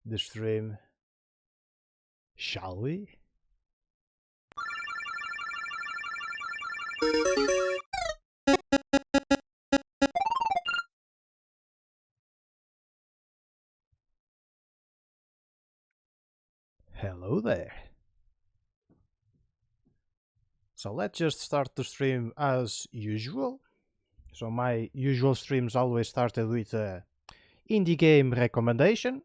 the stream, shall we? Hello there. So let's just start the stream as usual. So my usual streams always started with a indie game recommendation.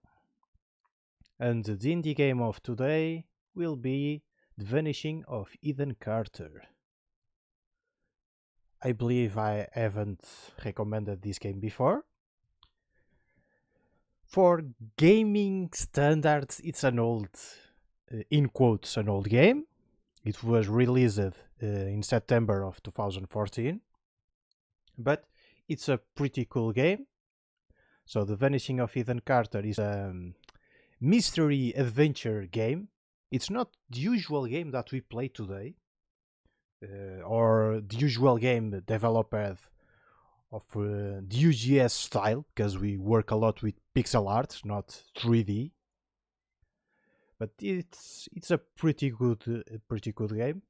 And the indie game of today will be The Vanishing of Ethan Carter. I believe I haven't recommended this game before. For gaming standards, it's an old, in quotes, an old game. It was released in September of 2014, but it's a pretty cool game. So The Vanishing of Ethan Carter is a mystery adventure game. It's not the usual game that we play today, or the usual game developed of the UGS style, because we work a lot with pixel art, not 3D. But it's a pretty good game.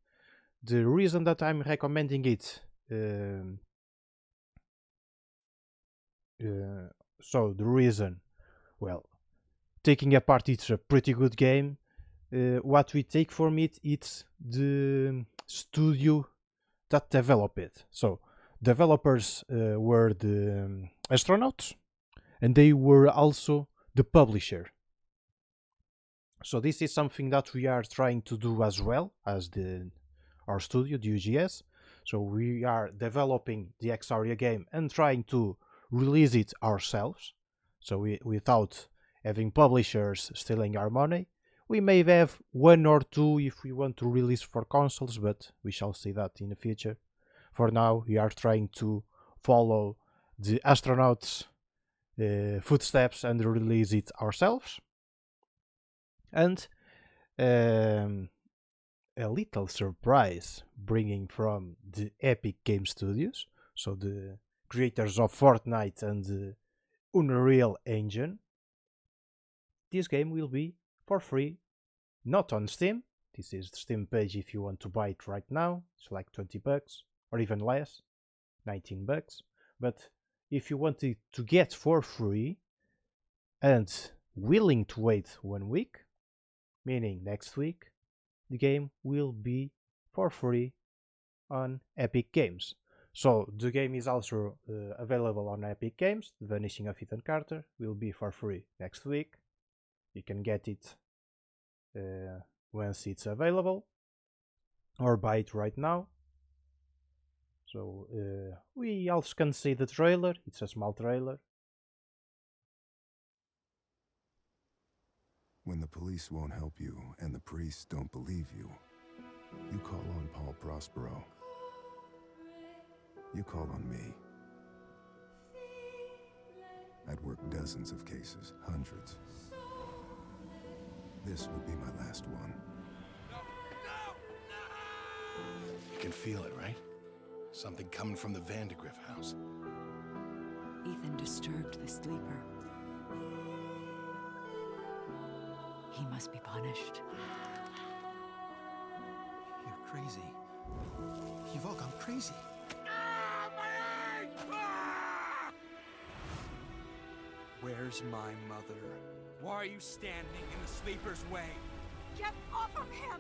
The reason that I'm recommending it, so the reason, well, taking apart, it's a pretty good game. What we take from it, it's the studio that developed it. So developers were the astronauts, and they were also the publisher. So this is something that we are trying to do as well as our studio, the UGS. So we are developing the Eksauria game and trying to release it ourselves. So without having publishers stealing our money. We may have one or two if we want to release for consoles, but we shall see that in the future. For now, we are trying to follow the astronauts' footsteps and release it ourselves. And a little surprise bringing from the Epic Game Studios, so the creators of Fortnite and the Unreal Engine. This game will be for free, not on Steam. This is the Steam page if you want to buy it right now. It's like $20 or even less, $19. But if you want it to get for free and willing to wait 1 week, meaning next week, the game will be for free on Epic Games. So the game is also available on Epic Games. The Vanishing of Ethan Carter will be for free next week. You can get it once it's available, or buy it right now. So we also can see the trailer. It's a small trailer. When the police won't help you and the priests don't believe you, you call on Paul Prospero. You call on me. I'd worked dozens of cases, hundreds. This would be my last one. No! You can feel it, right? Something coming from the Vandergriff house. Ethan disturbed the sleeper. He must be punished. You're crazy. You've all gone crazy. Where's my mother? Why are you standing in the sleeper's way? Get off of him!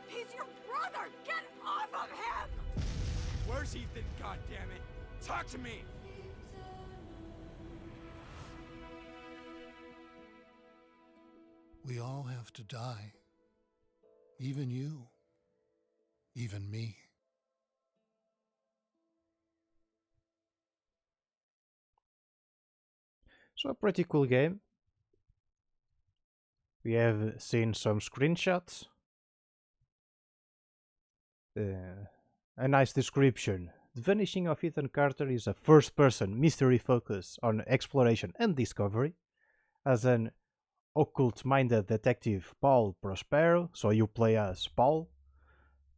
He's your brother! Get off of him! Where's Ethan, goddammit? Talk to me! We all have to die. Even you. Even me. So a pretty cool game. We have seen some screenshots. A nice description. The Vanishing of Ethan Carter is a first-person mystery focus on exploration and discovery. As an occult-minded detective, Paul Prospero, so you play as Paul,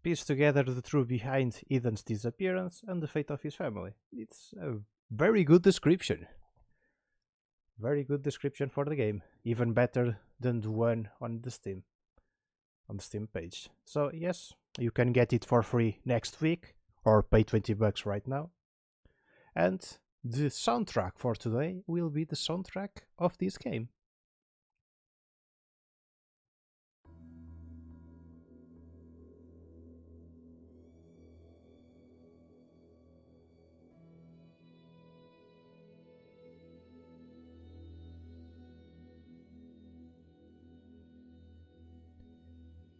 piece together the truth behind Ethan's disappearance and the fate of his family. It's a very good description. Very good description for the game. Even better than the one on the Steam page. So yes, you can get it for free next week or pay $20 right now. And the soundtrack for today will be the soundtrack of this game.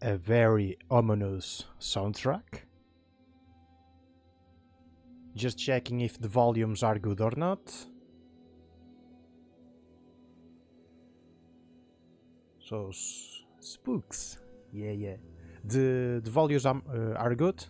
A very ominous soundtrack. Just checking if the volumes are good or not. So spooks. Yeah. The volumes are good.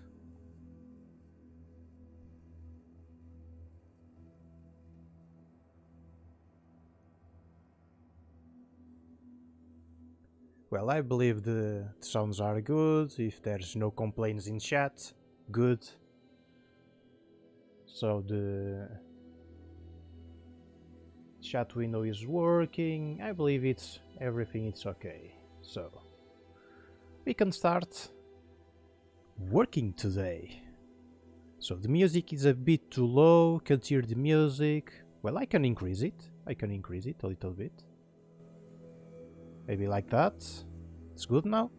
Well, I believe the sounds are good. If there's no complaints in chat, good. So the chat window is working. I believe everything is okay. So we can start working today. So the music is a bit too low. Can't hear the music. Well, I can increase it. A little bit. Maybe like that. It's good now.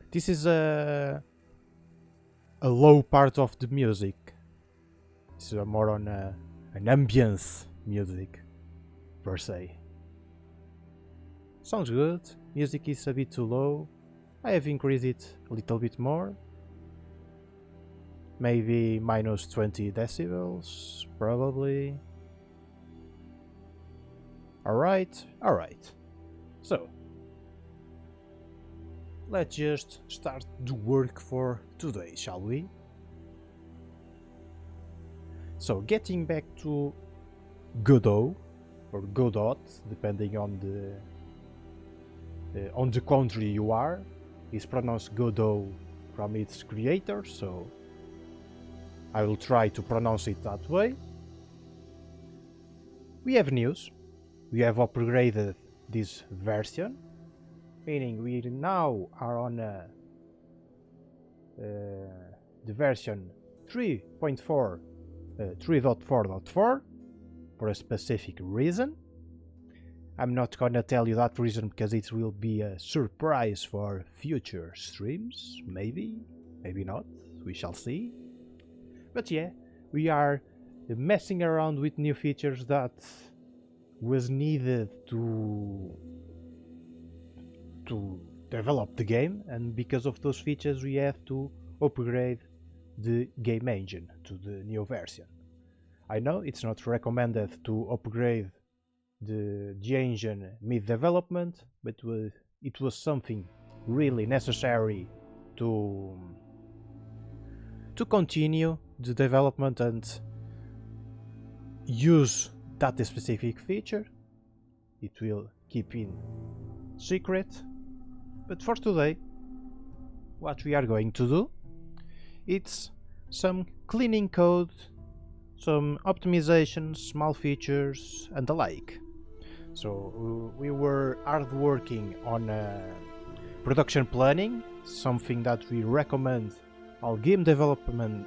This is a low part of the music. This is more on an ambience music per se. Sounds good. Music is a bit too low. I have increased it a little bit more. Maybe minus 20 decibels, probably. Alright. So, let's just start the work for today, shall we? So, getting back to Godot, or Godot, depending on the country you are, is pronounced Godot from its creator, so I will try to pronounce it that way. We have news. We have upgraded this version, meaning we now are on the version 3.4, 3.4.4 for a specific reason. I'm not gonna tell you that reason because it will be a surprise for future streams. Maybe not, we shall see. But yeah, we are messing around with new features that was needed to develop the game, and because of those features we have to upgrade the game engine to the new version. I know it's not recommended to upgrade the engine mid-development, but it was something really necessary to continue the development and use that specific feature. It will keep in secret, but for today what we are going to do, it's some cleaning code, some optimizations, small features and the like. So we were hard working on production planning, something that we recommend all game developers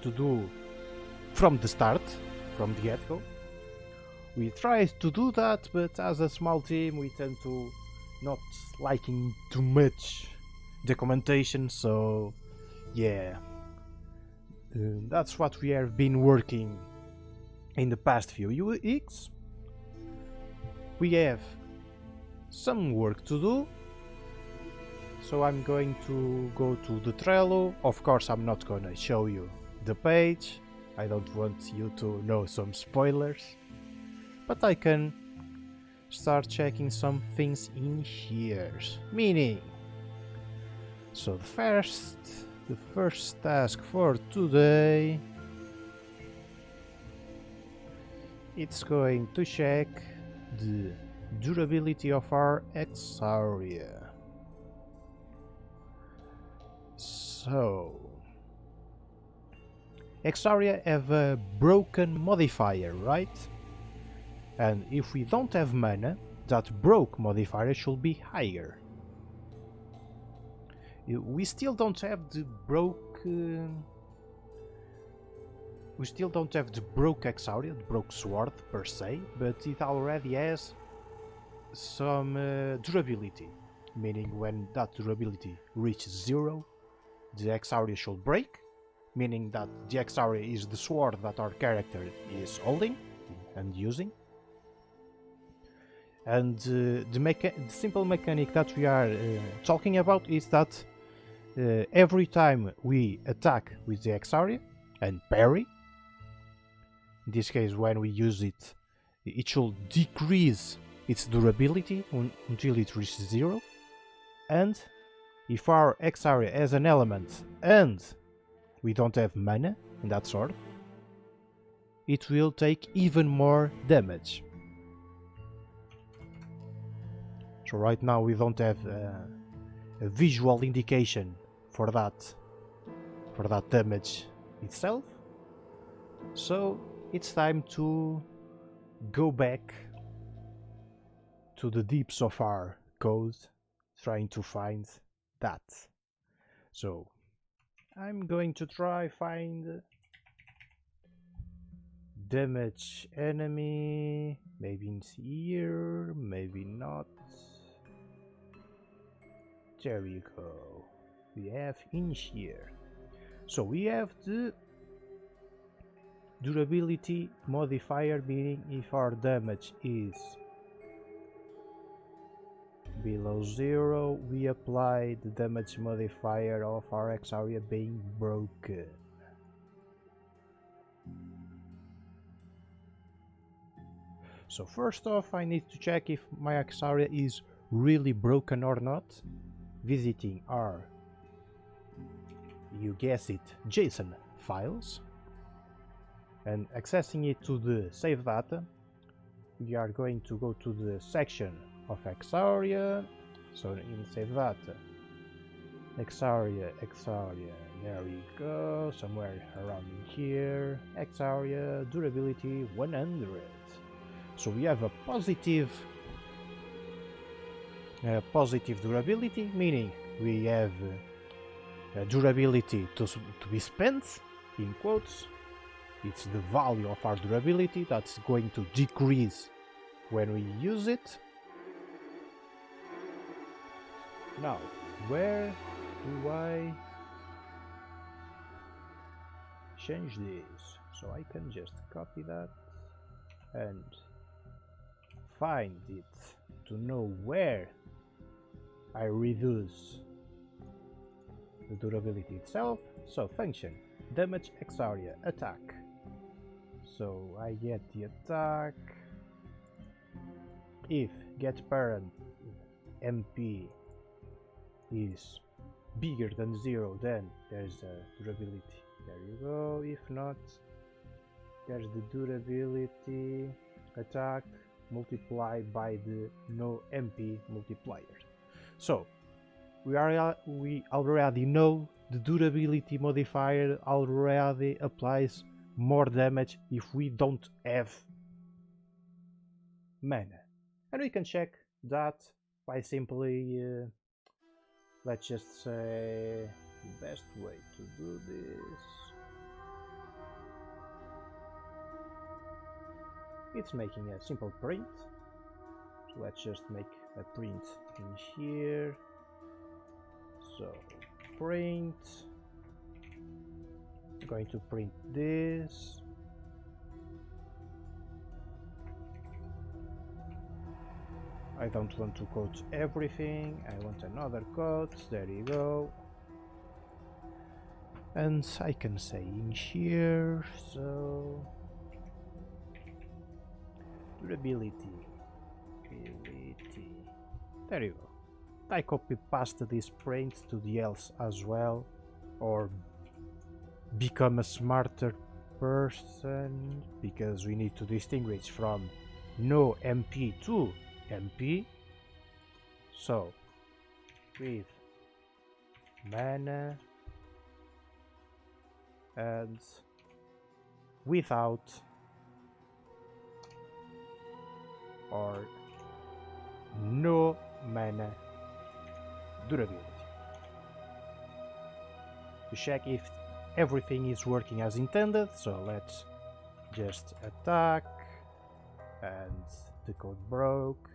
to do from the start, from the get-go. We tried to do that, but as a small team we tend to not liking too much documentation, so yeah, that's what we have been working in the past few weeks. We have some work to do, so I'm going to go to the Trello. Of course I'm not gonna show you the page, I don't want you to know some spoilers, but I can start checking some things in here. Meaning, so the first task for today, it's going to check the durability of our Eksauria. So Eksauria have a broken modifier, right? And if we don't have mana, that broke modifier should be higher. We still don't have the broke... we still don't have the broke Eksauria, the broke sword per se, but it already has some durability. Meaning when that durability reaches 0, the Eksauria should break. Meaning that the Eksauria is the sword that our character is holding and using. And the simple mechanic that we are talking about is that every time we attack with the Eksauria and parry, in this case when we use it, it should decrease its durability until it reaches 0. And if our Eksauria has an element and we don't have mana in that sword, it will take even more damage. So right now we don't have a visual indication for that damage itself. So it's time to go back to the deeps of our code, trying to find that. So I'm going to try find damage enemy, maybe in here, maybe not. There we go. We have in here. So we have the durability modifier, meaning if our damage is below 0, we apply the damage modifier of our Eksauria being broken. So first off, I need to check if my Eksauria is really broken or not. Visiting our, you guess it, JSON files and accessing it to the save data. We are going to go to the section of Eksauria. So in save data, Eksauria, there we go, somewhere around in here. Eksauria durability 100. So we have a positive durability, meaning we have durability to be spent, in quotes. It's the value of our durability that's going to decrease when we use it. Now, where do I change this? So I can just copy that and find it to know where I reduce the durability itself. So function damage Eksauria attack. So I get the attack. If get parent MP is bigger than 0, then there's a durability. There you go. If not, there's the durability attack multiplied by the no MP multiplier. So we already know the durability modifier already applies more damage if we don't have mana, and we can check that by simply let's just say the best way to do this, it's making a simple print. So let's just make a print in here. So print, I'm going to print this. I don't want to quote everything, I want another quote. There you go. And I can say in here, so durability. There you go. I copy paste this print to the else as well, or become a smarter person, because we need to distinguish from no MP to MP. So with mana and without or no mana durability. To check if everything is working as intended, so let's just attack, and the code broke.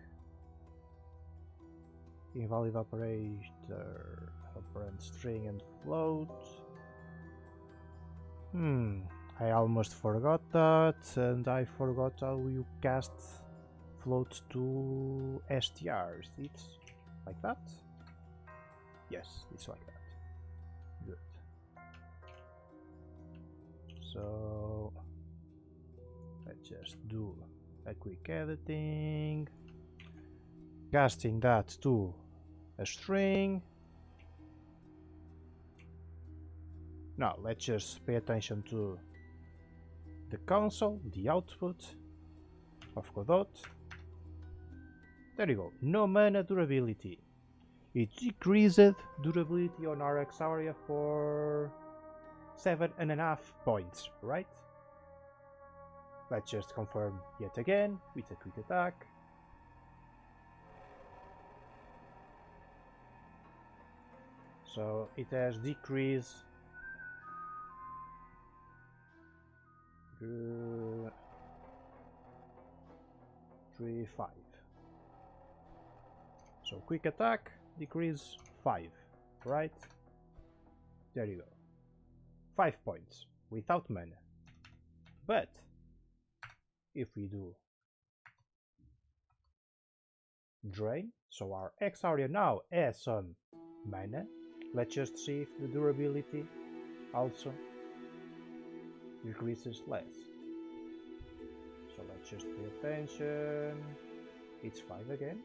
Invalid operator, operand string and float. I almost forgot that, and I forgot how you cast float to STRs. It's like that? Yes, it's like that. Good. So let's just do a quick editing, casting that to a string. Now let's just pay attention to the console, the output of Godot. There you go, no mana durability. It decreased durability on our Eksauria for 7.5 points, right? Let's just confirm yet again with a quick attack. So it has decreased 3, 5. So quick attack, decrease 5, right? There you go. 5 points without mana. But if we do drain, so our Eksauria now has some mana, let's just see if the durability also decreases less. So let's just pay attention. It's 5 again.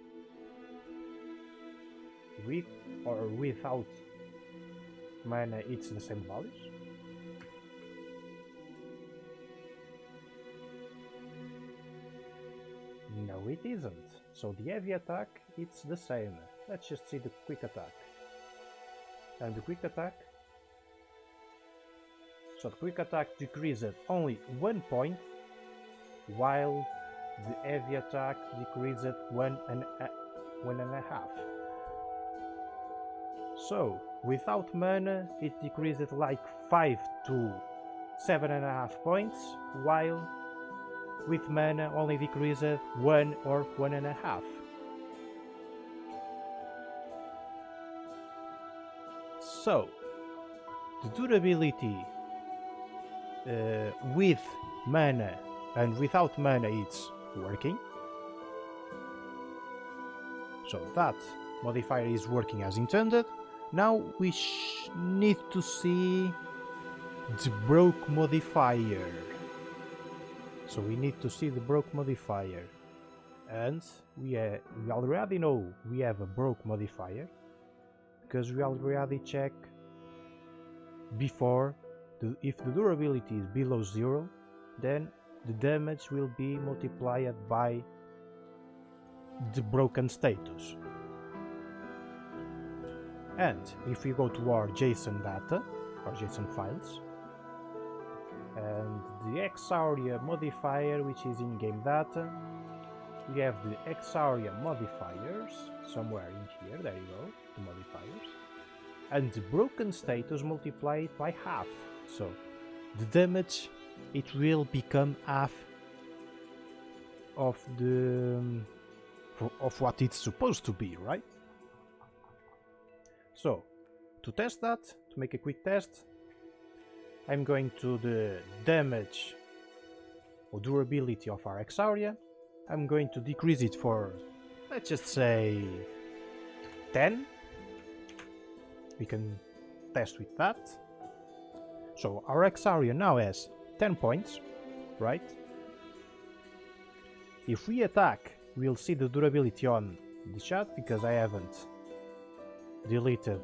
With or without mana, it's the same values. No, it isn't. So the heavy attack, it's the same. Let's just see the quick attack. And the quick attack. So the quick attack decreases only 1 point, while the heavy attack decreases 1.5. So without mana, it decreases like 5 to 7.5 points, while with mana only decreases 1 or 1.5. So the durability with mana and without mana, it's working. So that modifier is working as intended. Now we need to see the broke modifier. So we need to see the broke modifier, and we already know we have a broke modifier because we already checked before. If the durability is below 0, then the damage will be multiplied by the broken status. And if we go to our JSON data, or JSON files, and the Eksauria modifier, which is in game data, we have the Eksauria modifiers somewhere in here. There you go, the modifiers, and the broken status multiplied by half. So the damage, it will become half of what it's supposed to be, right? So to test that, to make a quick test, I'm going to the damage or durability of our Eksauria. I'm going to decrease it for, let's just say, 10. We can test with that. So our Eksauria now has 10 points, right? If we attack, we'll see the durability on the chat because I haven't deleted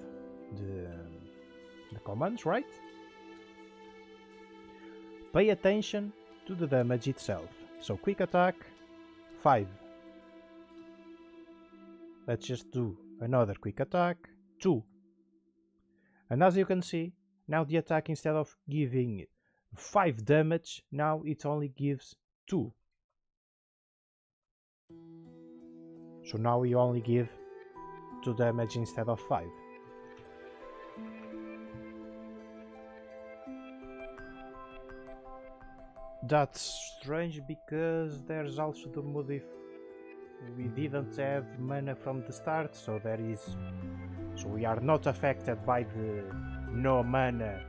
the commands, right? Pay attention to the damage itself. So quick attack, 5. Let's just do another quick attack, 2. And as you can see, now the attack, instead of giving 5 damage, now it only gives 2. So now we only give 2 damage instead of 5. That's strange because there's also the mood if we didn't have mana from the start, so we are not affected by the no mana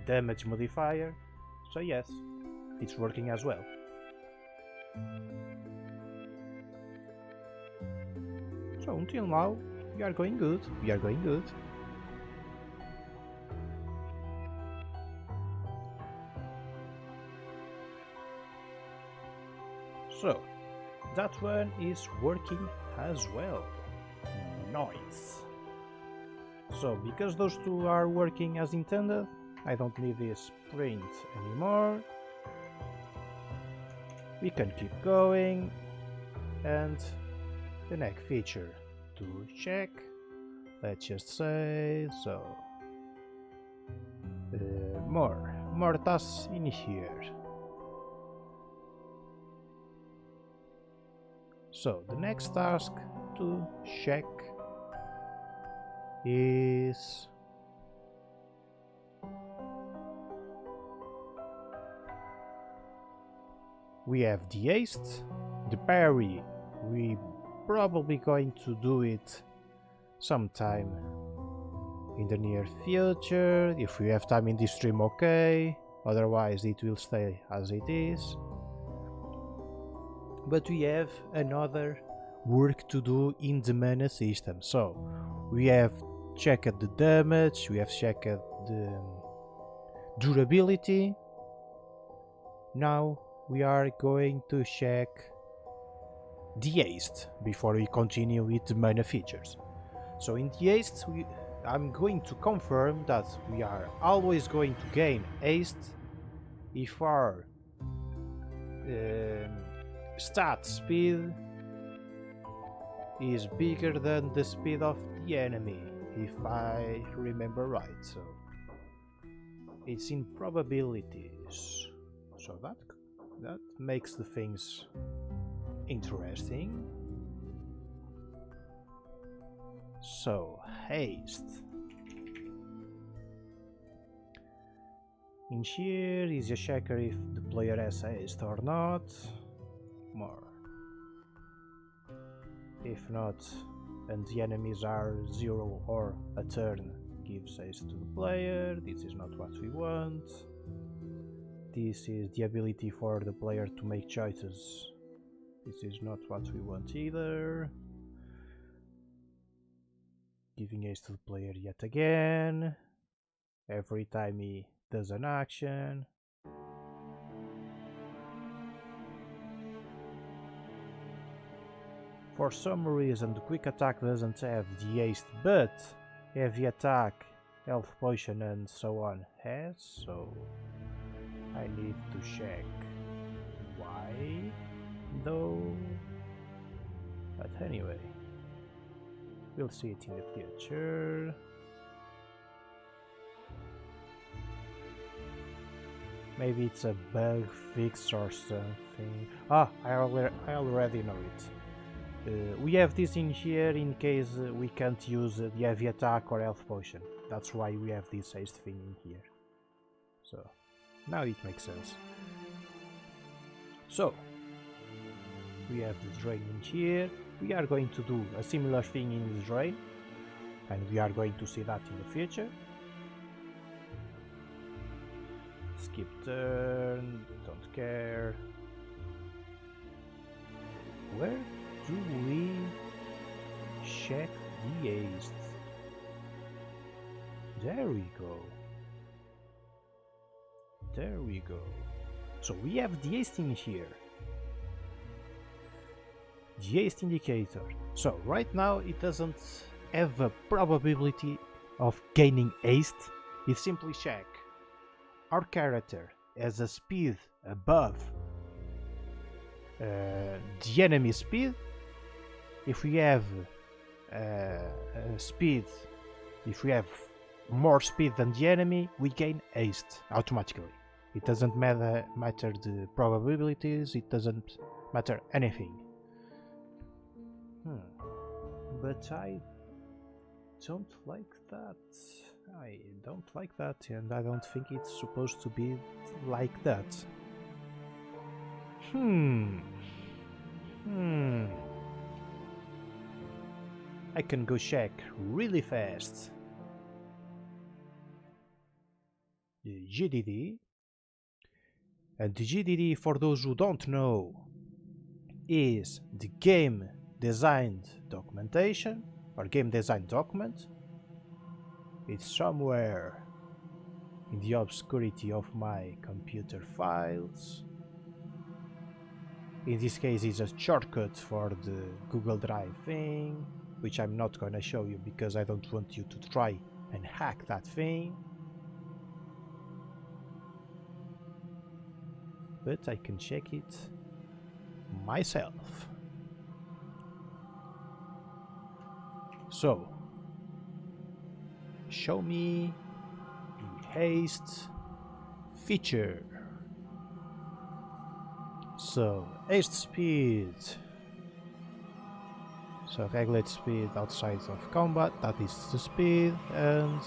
damage modifier. So yes, it's working as well. So until now, we are going good. We are going good. So that one is working as well. Nice. So because those two are working as intended, I don't need this print anymore. We can keep going, and the next feature to check, let's just say so. More tasks in here. So the next task to check is we have the haste, the parry. We probably going to do it sometime in the near future. If we have time in this stream, okay. Otherwise it will stay as it is. But we have another work to do in the mana system. So we have checked the damage, we have checked the durability. Now we are going to check the haste before we continue with the mana features. So in the haste, I'm going to confirm that we are always going to gain haste if our stat speed is bigger than the speed of the enemy, if I remember right. So it's in probabilities. So that makes the things interesting. So haste. In here is a checker if the player has haste or not. More. If not, and the enemies are 0 or a turn, gives haste to the player. This is not what we want. This is the ability for the player to make choices. This is not what we want either. Giving haste to the player yet again, every time he does an action. For some reason the quick attack doesn't have the haste, but heavy attack, health potion and so on has, so I need to check why though. But anyway, we'll see it in the future. Maybe it's a bug fix or something. Ah, I already know it. We have this in here in case we can't use the heavy attack or health potion. That's why we have this haste thing in here. So now it makes sense. So we have the drain in here. We are going to do a similar thing in the drain, and we are going to see that in the future. Skip turn, don't care. Where do we check the haste? There we go. There we go. So we have the haste in here. The haste indicator. So right now it doesn't have a probability of gaining haste. It simply check our character has a speed above the enemy speed. If we have speed, if we have more speed than the enemy, we gain haste automatically. It doesn't matter the probabilities, it doesn't matter anything. But I don't like that. I don't like that, and I don't think it's supposed to be like that. I can go check really fast. The GDD. And the GDD, for those who don't know, is the game design documentation or game design document. It's somewhere in the obscurity of my computer files. In this case, it's a shortcut for the Google Drive thing, which I'm not gonna show you because I don't want you to try and hack that thing. But I can check it myself. So, show me the haste feature. So, haste speed. So, regulate speed outside of combat, that is the speed, and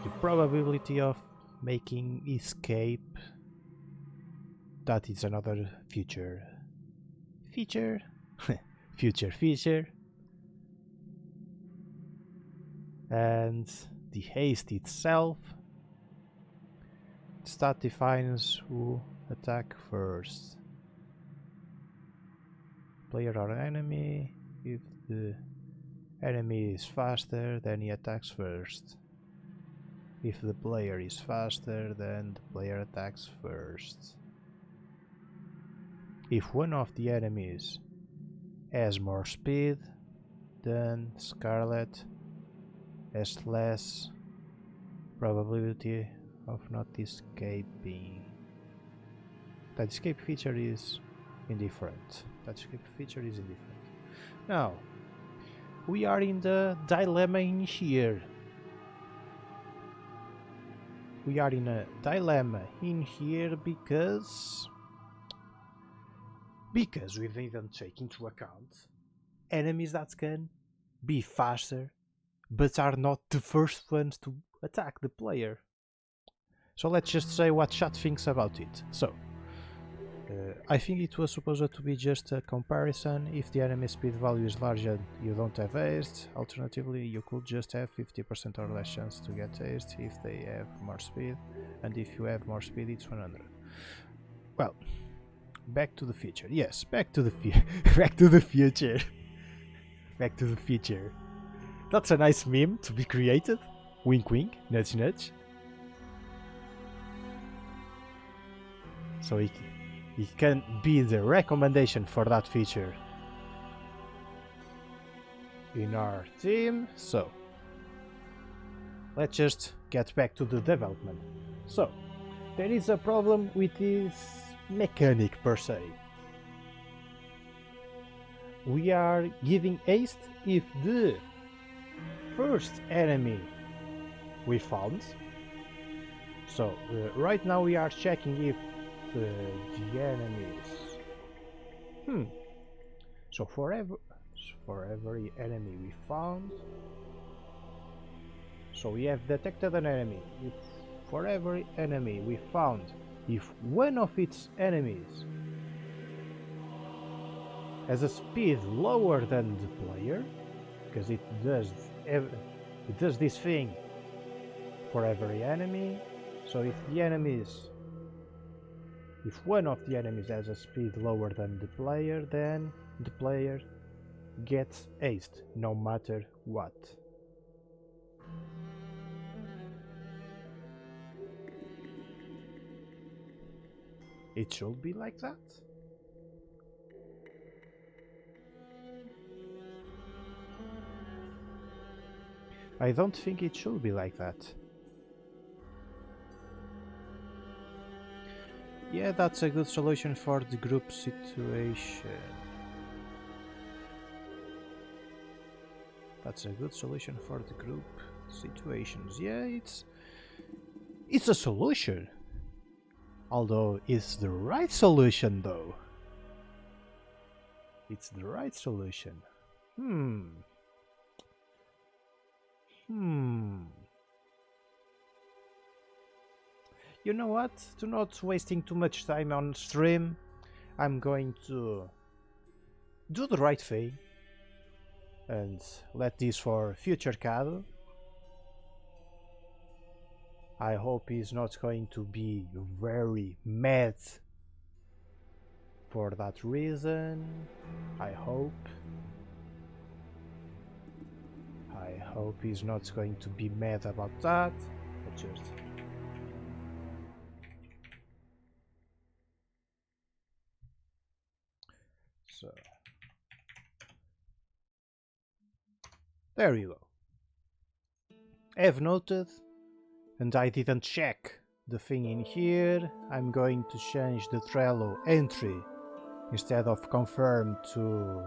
the probability of making escape. That is another future feature. Future feature. And the haste itself. Stat defines who attack first. Player or enemy. If the enemy is faster, then he attacks first. If the player is faster, then the player attacks first. If one of the enemies has more speed, then Scarlet has less probability of not escaping. That escape feature is indifferent. Now, we are in the dilemma in here. We are in a dilemma in here because we didn't take into account enemies that can be faster but are not the first ones to attack the player. So let's just say what Chat thinks about it. So, I think it was supposed to be just a comparison. If the enemy speed value is larger, you don't have haste. Alternatively, you could just have 50% or less chance to get haste if they have more speed, and if you have more speed, it's 100. Well, back to the future. Yes, back to the back to the future. Back to the future. That's a nice meme to be created. Wink wink, nudge nudge. So it can be the recommendation for that feature in our team. So let's just get back to the development. So there is a problem with this mechanic per se. We are giving haste if the first enemy we found. So right now we are checking if the enemies. So for every enemy we found. So we have detected an enemy. If for every enemy we found, if one of its enemies has a speed lower than the player, because it does this thing for every enemy. So if one of the enemies has a speed lower than the player, then the player gets haste no matter what. It should be like that. I don't think it should be like that. Yeah, that's a good solution for the group situation. That's a good solution for the group situations. Yeah, it's a solution. Although it's the right solution though. it's the right solution. You know what? To not wasting too much time on stream, I'm going to do the right thing and let this for future Cado. I hope he's not going to be very mad for that reason. I hope he's not going to be mad about that. But just so there you go. I've noted, and I didn't check the thing in here. I'm going to change the Trello entry instead of confirm to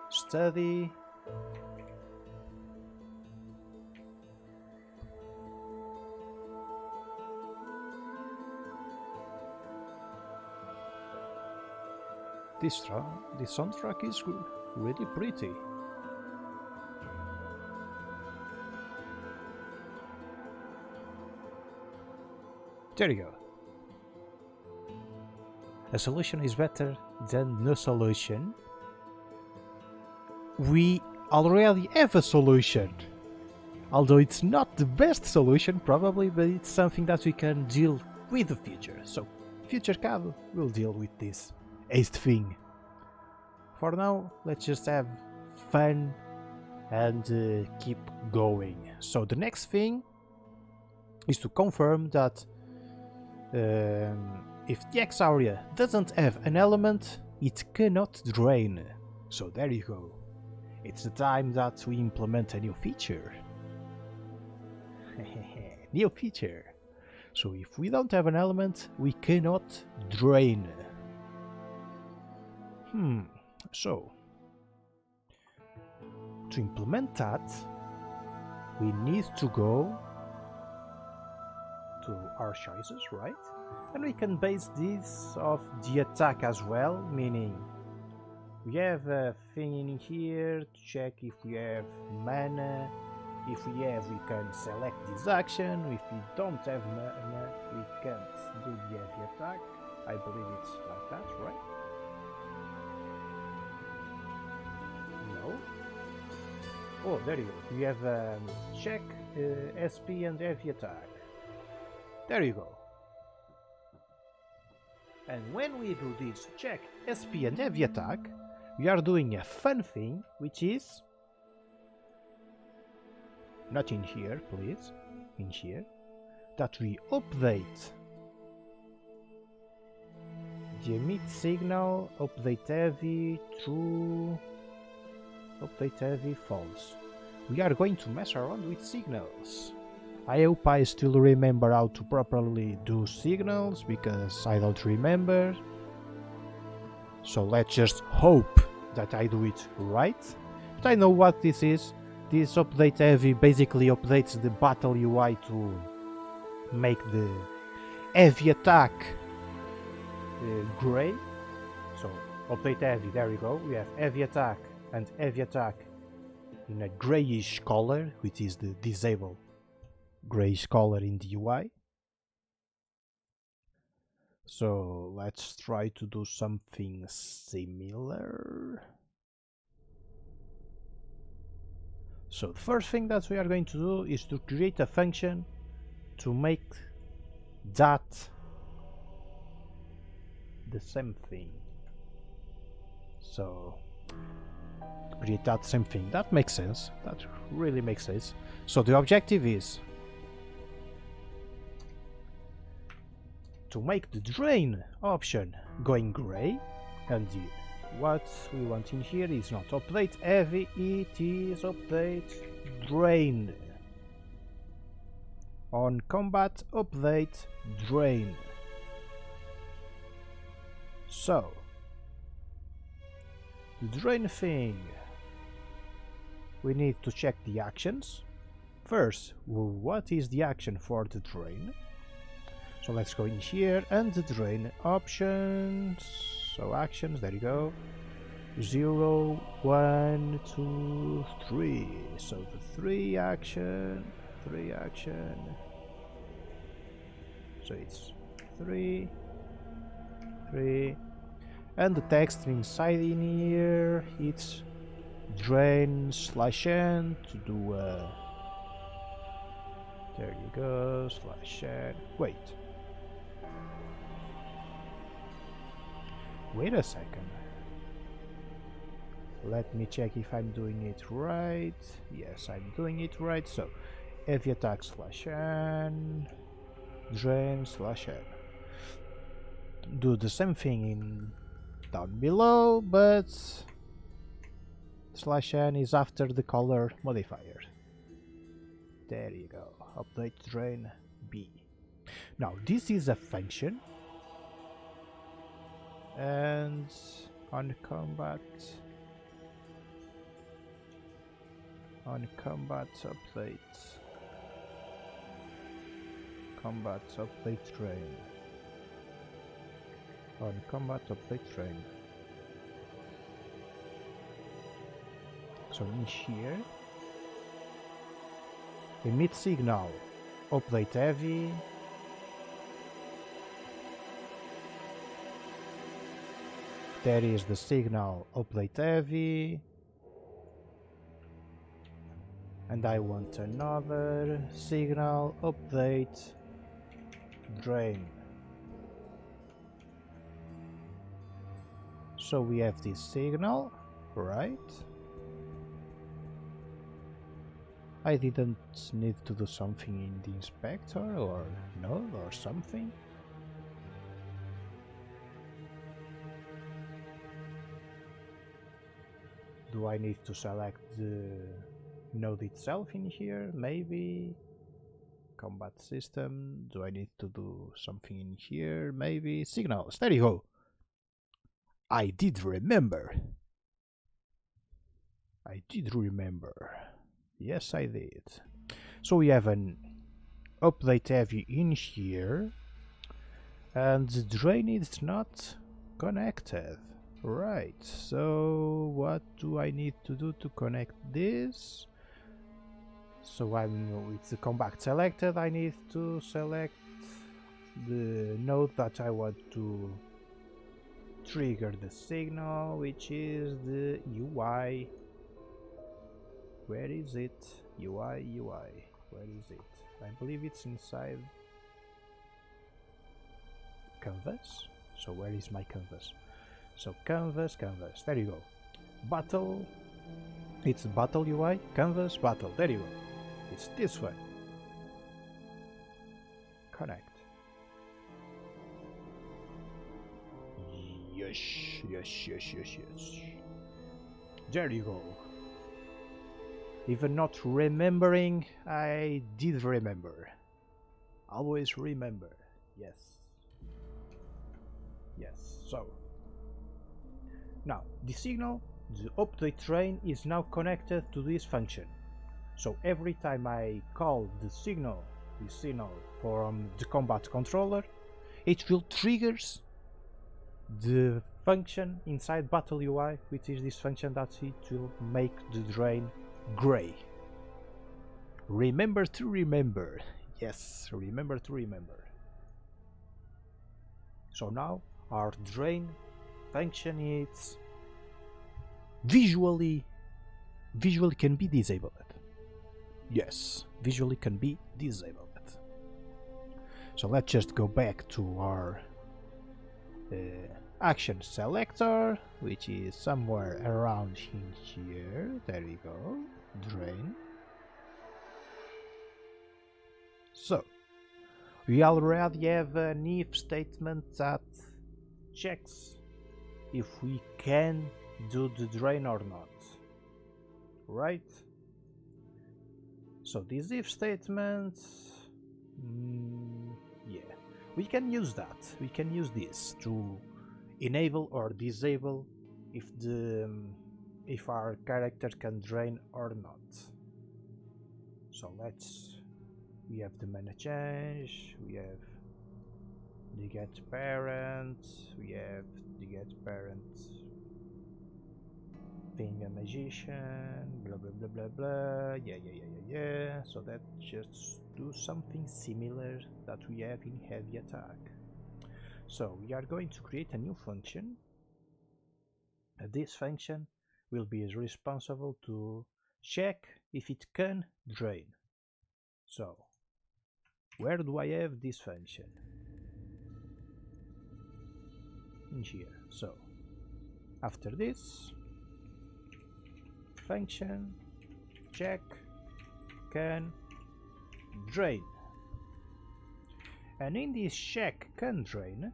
study. This soundtrack is really pretty. There you go. A solution is better than no solution. We already have a solution. Although it's not the best solution probably, but it's something that we can deal with the future. So future Cado will deal with this aced thing. For now, let's just have fun and keep going. So the next thing is to confirm that if the Eksauria doesn't have an element, it cannot drain. So there you go. It's the time that we implement a new feature. New feature. So if we don't have an element, we cannot drain. So to implement that, we need to go to our choices, right? And we can base this off the attack as well, meaning we have a thing in here to check if we have mana. If we have, we can select this action. If we don't have mana, we can't do the heavy attack. I believe it's like that, right? No? Oh, there you go. We have check SP and heavy attack. There you go. And when we do this check SP and heavy attack, we are doing a fun thing, which is not in here, please, in here, that we update the emit signal, update heavy, true, update heavy, false. We are going to mess around with signals. I hope I still remember how to properly do signals, because I don't remember. So let's just hope that I do it right. But I know what this is. This update heavy basically updates the battle UI to make the heavy attack gray. So update heavy, there you go. We have heavy attack and heavy attack in a grayish color, which is the disable grayish color in the UI. So let's try to do something similar. So the first thing that we are going to do is to create a function to make that the same thing. So create that same thing. That makes sense. That really makes sense. So the objective is to make the drain option going gray, and what we want in here is not update heavy, it is update drain. On combat, update drain. So the drain thing, we need to check the actions. First, what is the action for the drain? So let's go in here and the drain options. So actions, there you go. 0, 1, 2, 3. So the 3 action. So it's 3, 3. And the text inside in here, it's drain/n to do a. There you go, /n. Wait a second. Let me check if I'm doing it right. Yes, I'm doing it right. So, heavy attack /n, drain/n. Do the same thing in down below, but /n is after the color modifier. There you go. Update drain B. Now this is a function, and on combat update drain. On combat update drain. So in here, emit signal, update heavy. There is the signal, update heavy. And I want another signal, update drain. So we have this signal, right? I didn't need to do something in the inspector or no, or something. Do I need to select the node itself in here? Maybe. Combat system. Do I need to do something in here? Maybe. Signals. There you go. I did remember. Yes, I did. So we have an update heavy in here, and the drain is not connected. Right, so what do I need to do to connect this? So with the combat selected, I need to select the node that I want to trigger the signal, which is the UI. Where is it? UI. Where is it? I believe it's inside canvas. So where is my canvas? So canvas, there you go. Battle, it's battle UI, canvas, battle, there you go. It's this one. Connect. Yes. There you go. Even not remembering, I did remember. Always remember. Yes. So now the signal, the update train, is now connected to this function. So every time I call the signal from the combat controller, it will triggers the function inside battle UI, which is this function that it will make the drain gray. Remember to remember. Yes, remember to remember. So now our drain function is visually can be disabled. Yes, visually can be disabled. So let's just go back to our action selector, which is somewhere around in here. There we go. Drain. So we already have an if statement that checks if we can do the drain or not, right? So this if statement, yeah, we can use that. We can use this to enable or disable if our character can drain or not. So we have the mana change, we have the get parent, we have the get parent being a magician, blah blah blah blah blah, yeah. So that just do something similar that we have in heavy attack. So we are going to create a new function. This function will be responsible to check if it can drain. So where do I have this function? In here. So after this function check can drain, and in this check can drain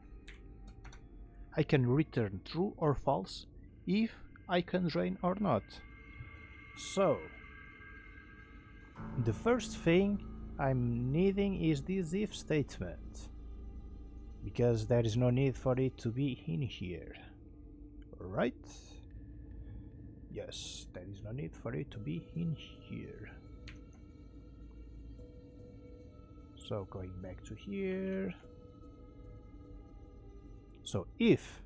I can return true or false if I can drain or not. So the first thing I'm needing is this if statement, because there is no need for it to be in here, right? Yes, there is no need for it to be in here. So going back to here. So if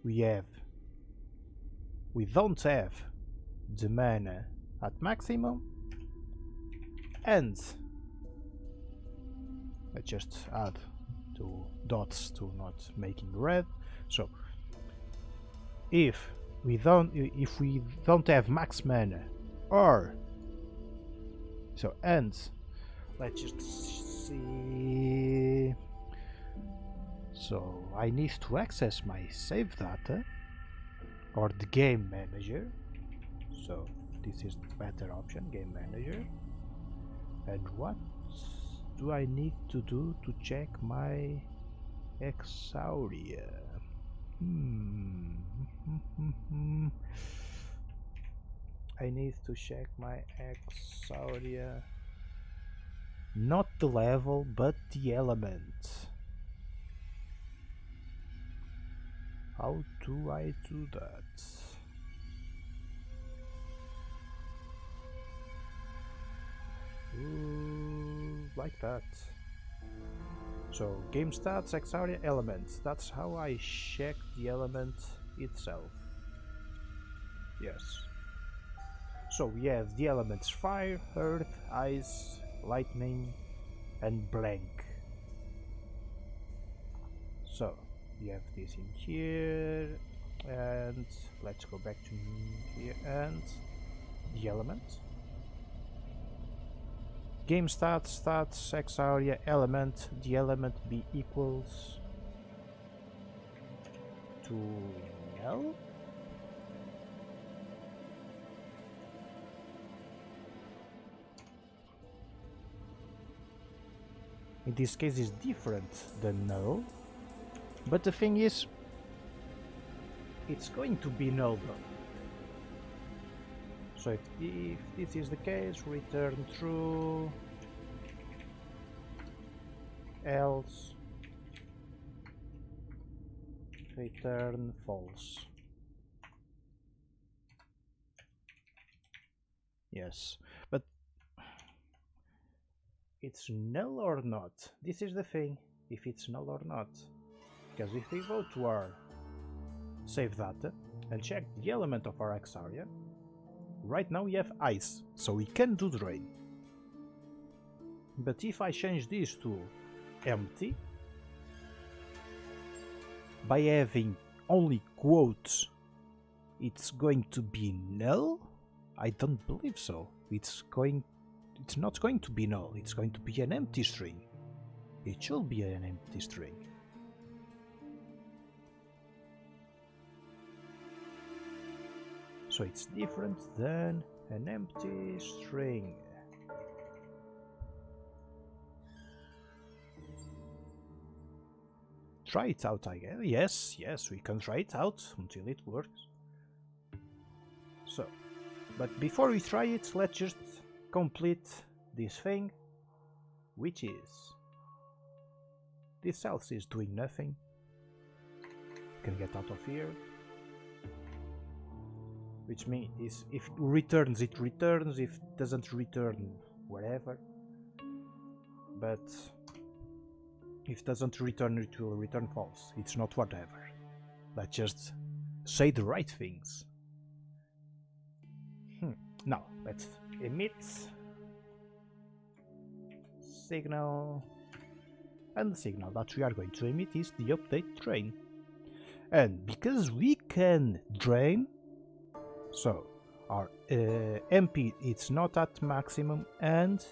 we don't have the mana at maximum, and let's just add two dots to not making red. So if we don't have max mana, or so, and let's just see. So I need to access my save data or the game manager. So this is the better option, game manager. And what do I need to do to check my Eksauria? I need to check my Eksauria, not the level but the element. How do I do that? Ooh, like that. So game stats, Eksauria elements. That's how I check the element itself. Yes. So we have the elements fire, earth, ice, lightning, and blank. So we have this in here, and let's go back to here and the element. Game stats, Eksauria element, the element be equals to null. In this case is different than null, but the thing is, it's going to be null though. So if this is the case, return true, else return false. Yes, but it's null or not? This is the thing, if it's null or not. Because if we go to our save data and check the element of our Eksauria, right now we have ice, so we can do drain. But if I change this to empty, by having only quotes, it's going to be null? I don't believe so. It's not going to be null, it's going to be an empty string. It should be an empty string. So it's different than an empty string. Try it out, I guess. Yes, we can try it out until it works. So, but before we try it, let's just complete this thing, which is this else is doing nothing. Can get out of here. Which means if it returns, it returns. If it doesn't return, whatever. But If it doesn't return, it will return false. It's not whatever. Let's just say the right things. Now, let's emit signal, and the signal that we are going to emit is the update drain. And because we can drain, so our MP it's not at maximum, and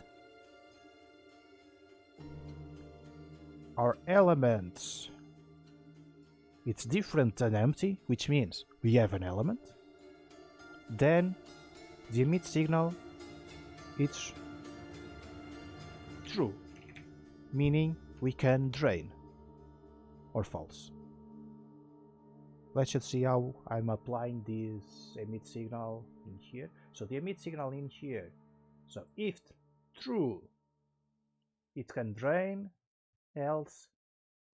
our elements it's different than empty, which means we have an element, then the emit signal it's true, meaning we can drain, or false. Let's just see how I'm applying this emit signal in here. So the emit signal in here, so if true it can drain, else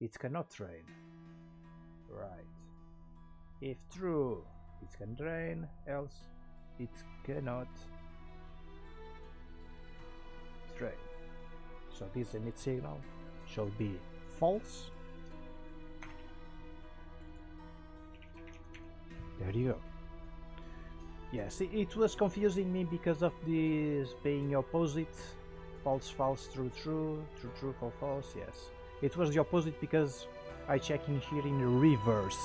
it cannot drain. Right. If true it can drain, else it cannot drain. So this emit signal should be false. There you go. Yes, it was confusing me because of this being opposite. False, false, true, true, true, true, false, false. Yes, it was the opposite because I check in here in reverse.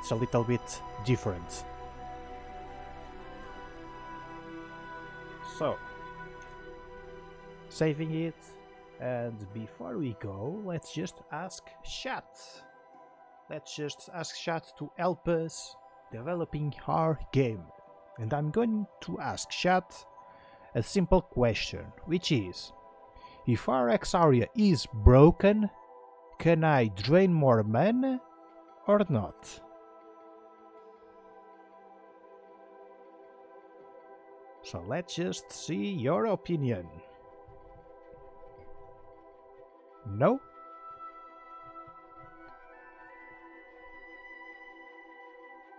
It's a little bit different. So, saving it, and before we go, let's just ask chat. Let's just ask chat to help us developing our game. And I'm going to ask chat a simple question, which is, if our Eksauria is broken, can I drain more mana or not? So let's just see your opinion. No?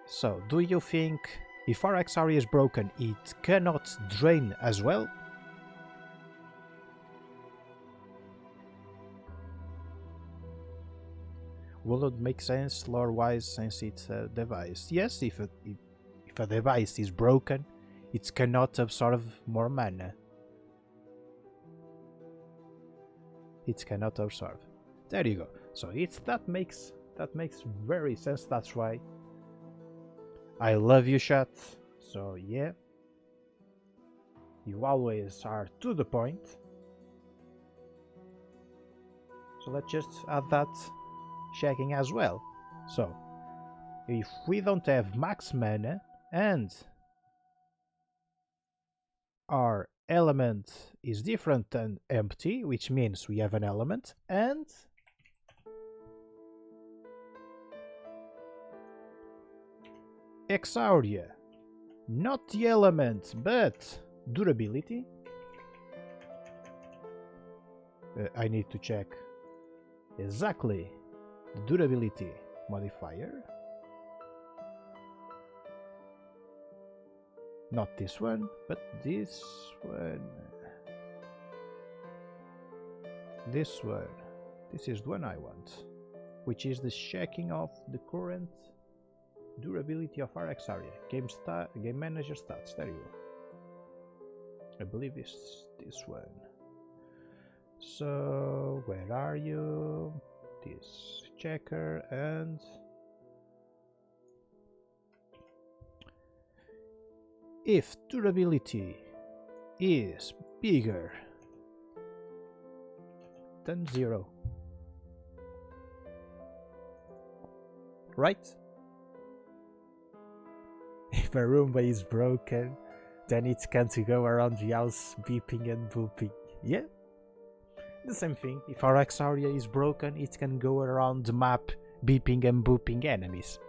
So, do you think if our Eksauria is broken, it cannot drain as well? Will it make sense lore-wise since it's a device? Yes, if a device is broken, it cannot absorb more mana. It cannot absorb. There you go. So that makes very sense. That's why I love you, chat. So yeah, you always are to the point. So let's just add that checking as well. So if we don't have max mana and our element is different than empty, which means we have an element, and Eksauria, not the element but durability. I need to check exactly the durability modifier. Not this one, but this one. This one. This is the one I want, which is the checking of the current durability of our Eksauria. Game manager stats. There you go. I believe it's this one. So where are you? This checker, and if durability is bigger than 0, right? If a Roomba is broken, then it can't go around the house beeping and booping. Yeah? The same thing, if our Eksauria is broken, it can go around the map beeping and booping enemies.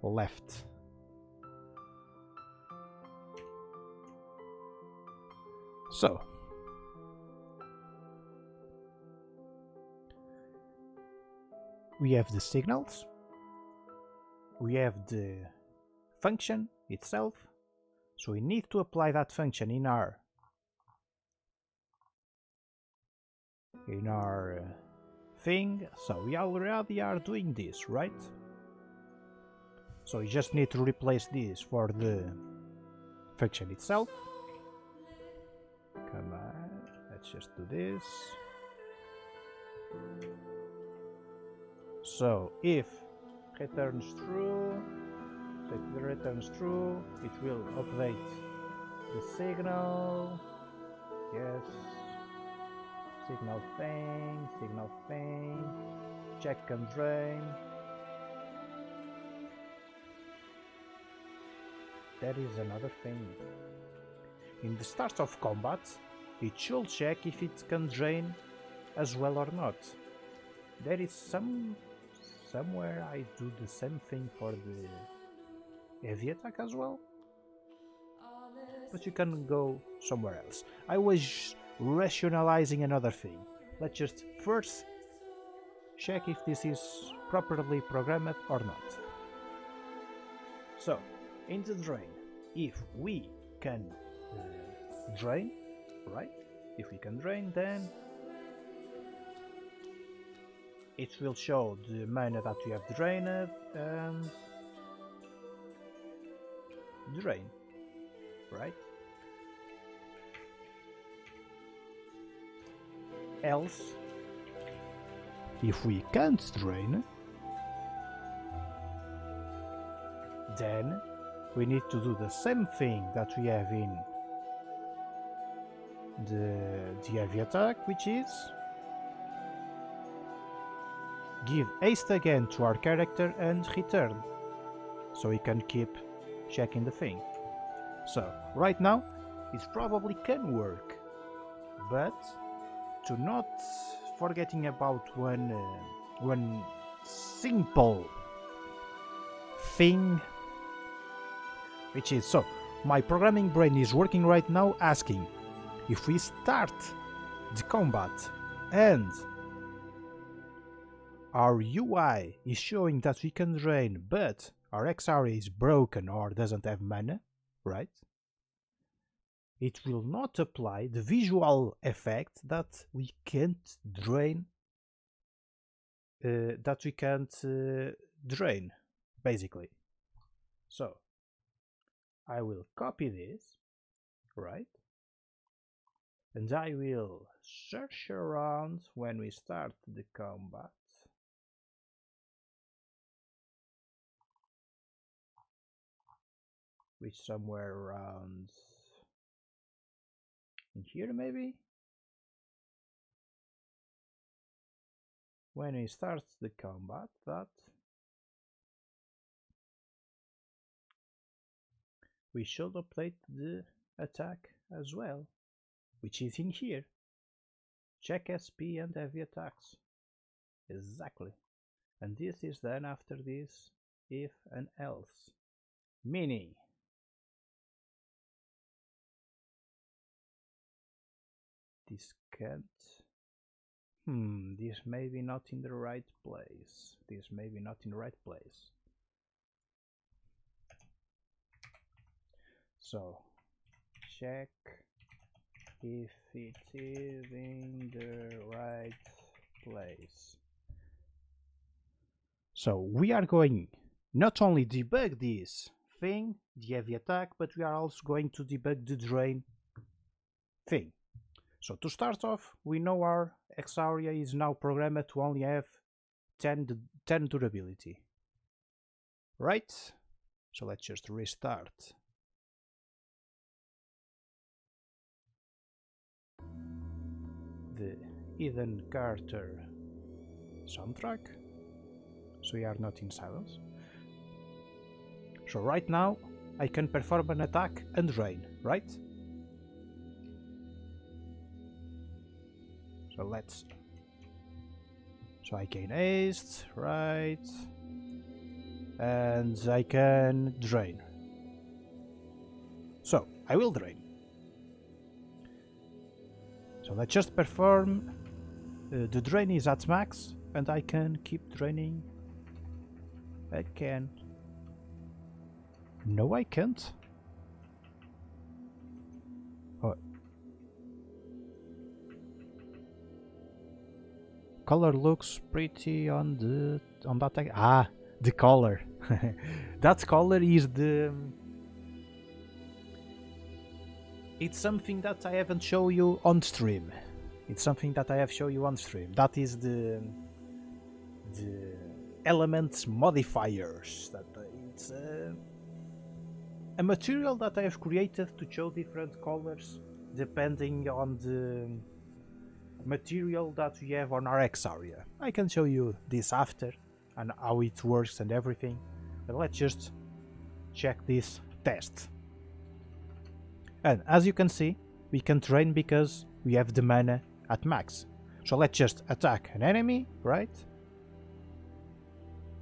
Left. So we have the signals, we have the function itself. So we need to apply that function in our thing. So we already are doing this, right? So you just need to replace this for the function itself. Come on, let's just do this. So if returns true, if it returns true, it will update the signal. Yes. Signal thing, check and drain. There is another thing. In the start of combat, it should check if it can drain as well or not. There is somewhere I do the same thing for the heavy attack as well. But you can go somewhere else. I was rationalizing another thing. Let's just first check if this is properly programmed or not. So, in the drain, if we can drain, right? If we can drain, then it will show the mana that we have drained and drain, right? Else, if we can't drain, then we need to do the same thing that we have in the heavy attack, which is give haste again to our character and return, so we can keep checking the thing. So right now it probably can work, but to not forgetting about one simple thing, which is, so my programming brain is working right now asking if we start the combat and our UI is showing that we can drain, but our Eksauria is broken or doesn't have mana, right? It will not apply the visual effect that we can't drain, basically. So I will copy this, right? And I will search around when we start the combat. Which somewhere around in here maybe? When we start the combat, that we should update the attack as well, which is in here. Check SP and heavy attacks. Exactly. And this is done after this if and else. Meaning this can't. This may be not in the right place. This may be not in the right place. So check if it is in the right place. So we are going not only debug this thing, the heavy attack, but we are also going to debug the drain thing. So to start off, we know our Eksauria is now programmed to only have 10 durability. Right? So let's just restart. The Ethan Carter soundtrack. So we are not in silence. So right now I can perform an attack and drain, right? So let's. So I gain haste, right? And I can drain. So I will drain. So let's just perform. The drain is at max, and I can keep draining. I can. No, I can't. color looks pretty on that. The color. That color is the. It's something that I haven't shown you on stream. It's something that I have shown you on stream. That is the elements modifiers. That it's a material that I have created to show different colors depending on the material that we have on our Eksauria. I can show you this after and how it works and everything, but let's just check this test. And as you can see, we can train because we have the mana at max. So let's just attack an enemy, right?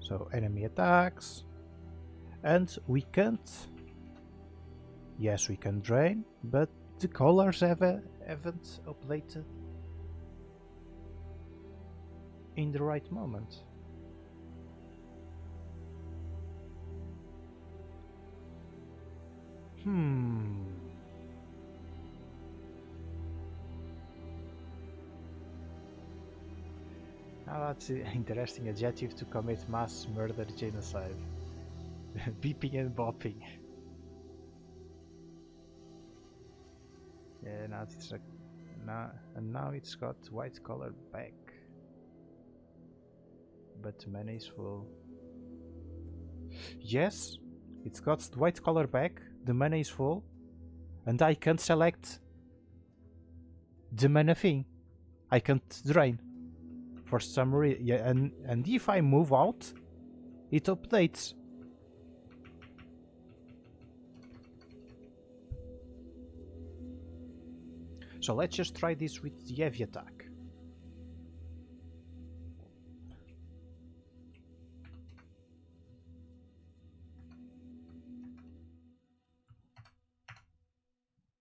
So enemy attacks, and we can't. Yes, we can drain, but the colors haven't updated in the right moment. Now that's an interesting adjective to commit mass murder genocide. Beeping and bopping. Yeah, now it's like now it's got white color back, but mana is full. Yes, it's got white color back. The mana is full, and I can't select the mana thing. I can't drain for some reason. Yeah, and if I move out, it updates. So let's just try this with the heavy attack.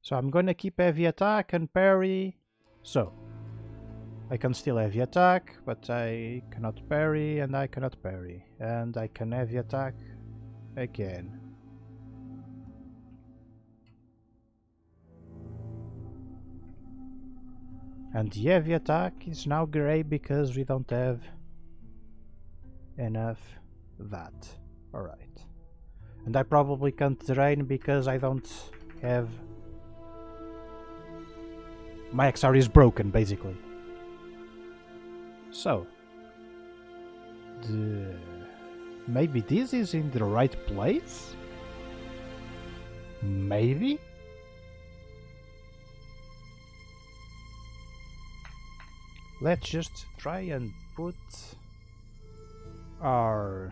So I'm gonna keep heavy attack and parry. So I can still heavy attack, but I cannot parry and I cannot parry. And I can heavy attack again. And the heavy attack is now grey because we don't have enough that. Alright. And I probably can't drain because I don't have... My Eksauria is broken, basically. So... Maybe this is in the right place? Maybe? Let's just try and put our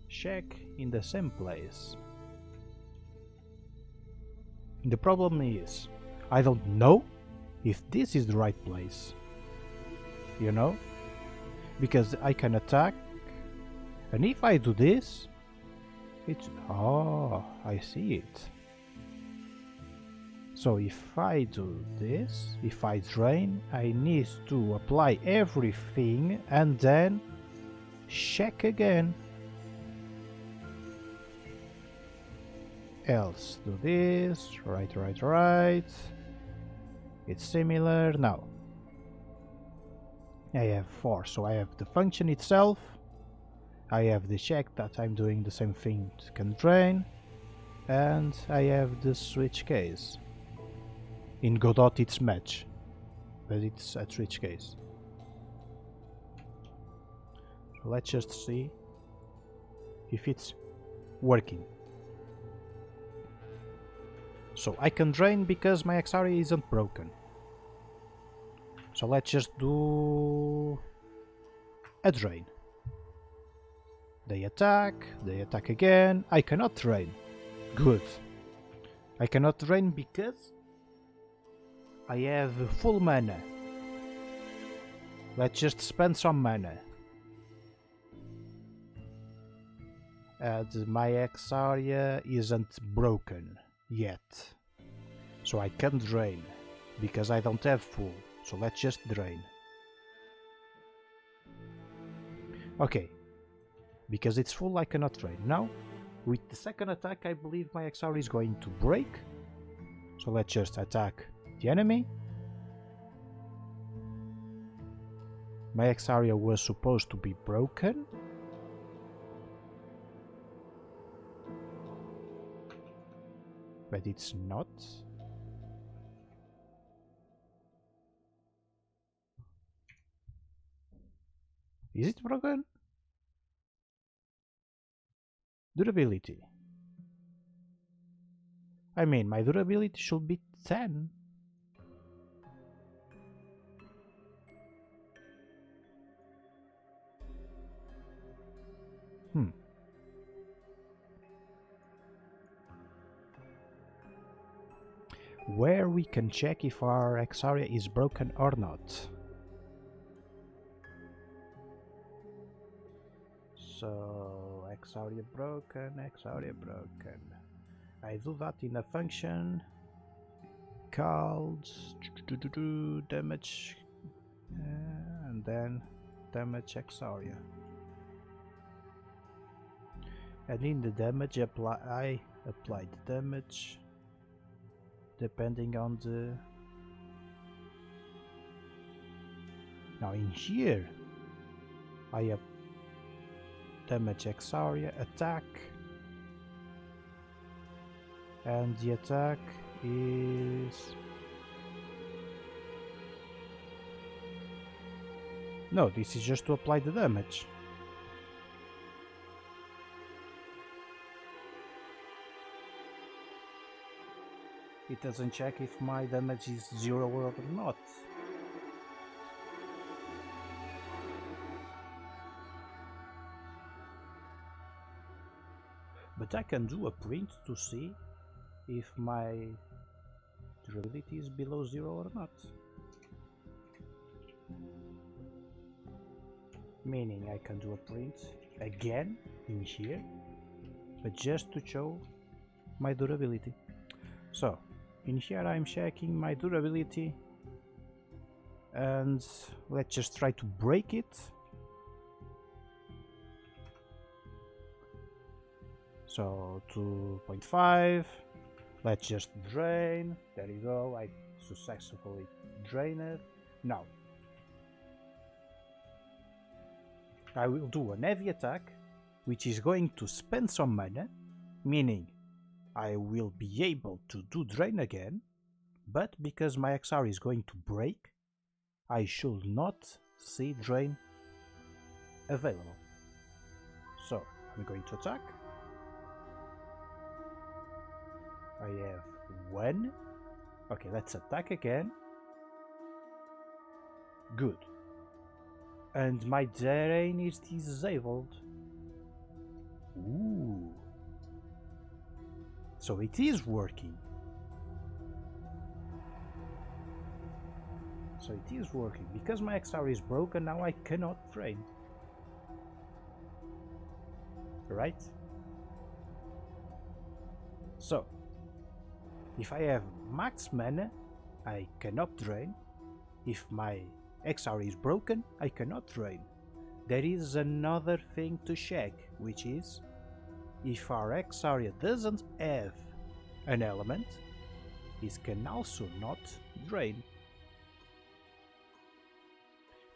shack in the same place. The problem is, I don't know if this is the right place. You know? Because I can attack, and if I do this, it's... Oh, I see it. So if I do this, if I drain, I need to apply everything and then check again. Else do this, right. It's similar. Now I have 4, so I have the function itself, I have the check that I'm doing the same thing to can drain, and I have the switch case. In Godot it's match, but it's a switch case. So let's just see if it's working. So I can drain because my Eksauria isn't broken. So let's just do a drain. They attack again. I cannot drain. Good. I cannot drain because I have full mana. Let's just spend some mana. And my Eksauria isn't broken yet. So I can't drain because I don't have full. So let's just drain. Okay. Because it's full I cannot drain. Now, with the second attack I believe my Eksauria is going to break. So let's just attack the enemy. my Eksauria was supposed to be broken. But it's not. Is it broken? Durability. I mean, my durability should be 10. Where we can check if our Eksauria is broken or not. So, Eksauria broken, Eksauria broken. I do that in a function called damage and then damage Eksauria. And in the damage I apply the damage depending on the... Now in here I damage Eksauria, attack, and the attack is... No, this is just to apply the damage. It doesn't check if my damage is 0 or not. But I can do a print to see if my durability is below 0 or not. Meaning I can do a print again in here, but just to show my durability. So in here I'm checking my durability, and let's just try to break it. So 2.5, let's just drain. There you go, I successfully drained it. Now I will do an heavy attack, which is going to spend some mana, meaning I will be able to do drain again, but because my Eksauria is going to break, I should not see drain available. So I'm going to attack. I have 1. Okay, let's attack again. Good. And my drain is disabled. Ooh. So it is working. So it is working. Because my Eksauria is broken, now I cannot drain. Right? So, if I have max mana, I cannot drain. If my Eksauria is broken, I cannot drain. There is another thing to check, which is if our Eksauria doesn't have an element, it can also not drain.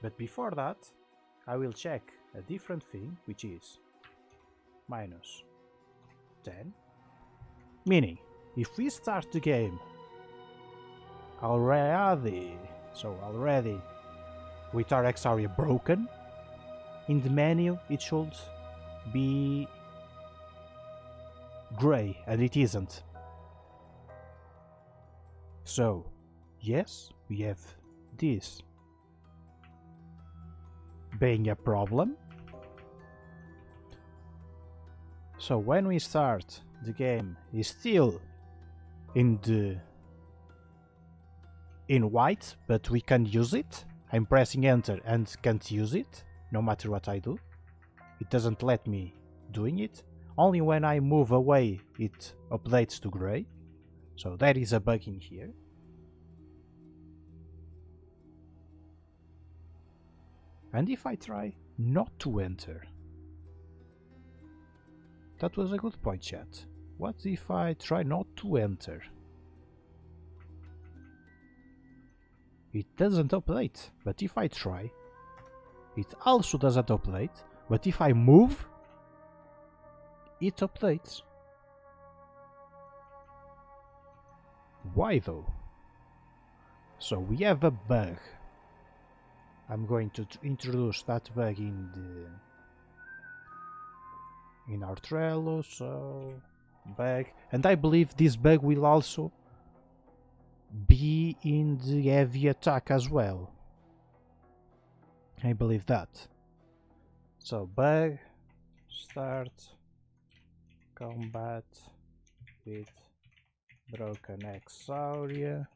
But before that, I will check a different thing, which is minus 10, meaning if we start the game already with our Eksauria broken, in the menu it should be gray, and it isn't. So yes, we have this being a problem. So when we start, the game is still in white, but we can use it. I'm pressing enter and can't use it, no matter what I do. It doesn't let me doing it. Only when I move away it updates to gray. So there is a bug in here. And if I try not to enter? That was a good point, chat. What if I try not to enter? It doesn't update, but if I try, it also doesn't update, but if I move, it updates. Why though? So we have a bug. I'm going to introduce that bug in our Trello, so bug, and I believe this bug will also be in the heavy attack as well. I believe that. So bug start combat with broken Eksauria.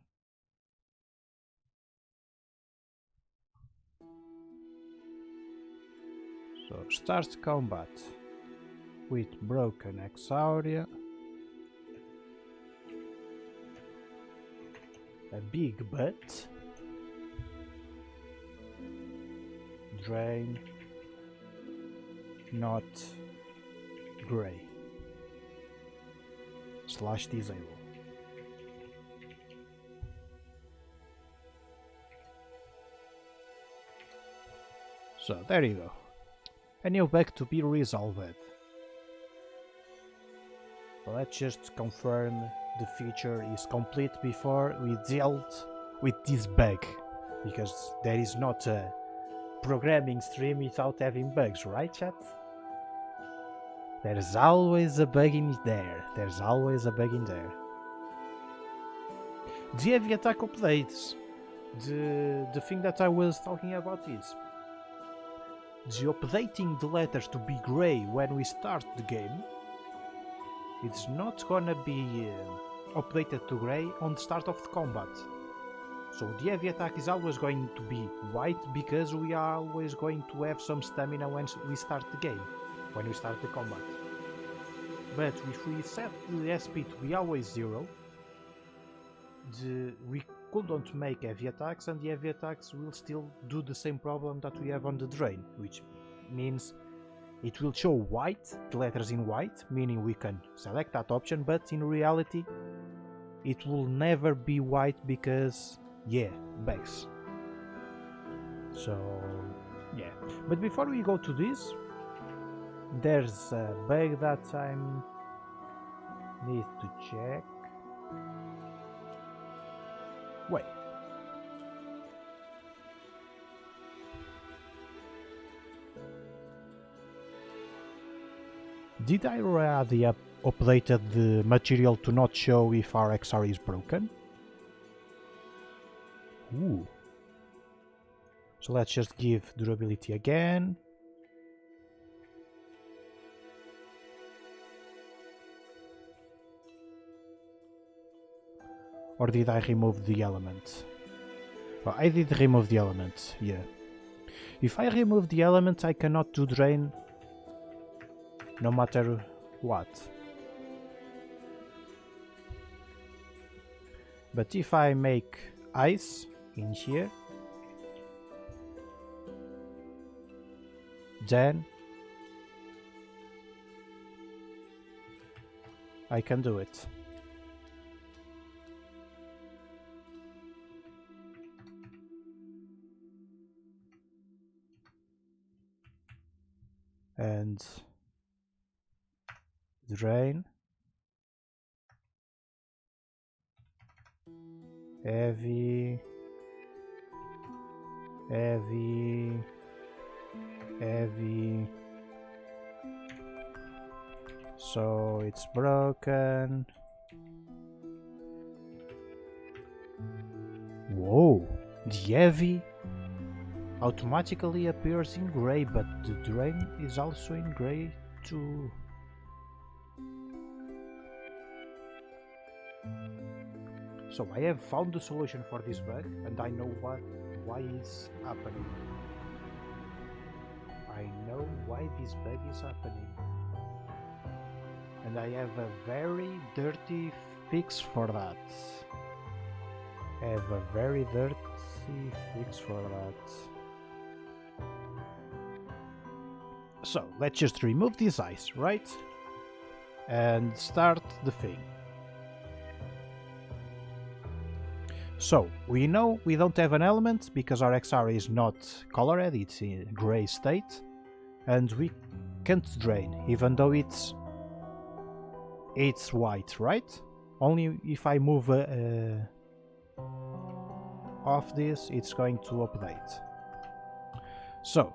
So start combat with broken Eksauria. A big butt. Drain. Not gray. / disable. So there you go. A new bug to be resolved. Let's just confirm the feature is complete before we dealt with this bug, because there is not a programming stream without having bugs, right chat? There's always a bug in there. There's always a bug in there. The heavy attack updates. The thing that I was talking about is the updating the letters to be grey when we start the game. It's not gonna be updated to grey on the start of the combat. So the heavy attack is always going to be white because we are always going to have some stamina when we start the game, when we start the combat. But if we set the SP to be always 0, we couldn't make heavy attacks, and the heavy attacks will still do the same problem that we have on the drain, which means it will show white, the letters in white, meaning we can select that option, but in reality it will never be white because, yeah, bugs. So, yeah. But before we go to this, there's a bug that I need to check. Wait. Did I already updated the material to not show if our XR is broken? Ooh. So let's just give durability again. Or did I remove the element? Well, I did remove the element, yeah. If I remove the element, I cannot do drain no matter what. But if I make ice in here, then I can do it. And drain, heavy, heavy, heavy. So it's broken. Whoa, the heavy automatically appears in gray, but the drain is also in gray too. So I have found the solution for this bug, and I know why it's happening. I know why this bug is happening. And I have a very dirty fix for that. I have a very dirty fix for that. So let's just remove this ice, right? And start the thing. So, we know we don't have an element because our Eksauria is not colored, it's in gray state. And we can't drain, even though it's white, right? Only if I move off this, it's going to update. So,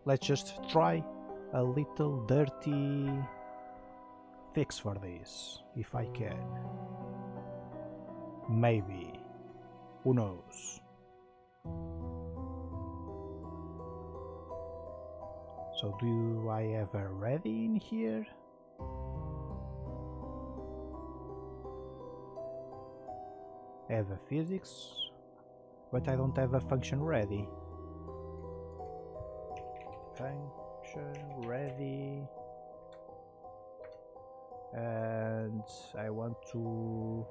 let's just try a little dirty fix for this, if I can. Maybe. Who knows? So do I have a ready in here? I have a physics, but I don't have a function ready. Function ready. And I want to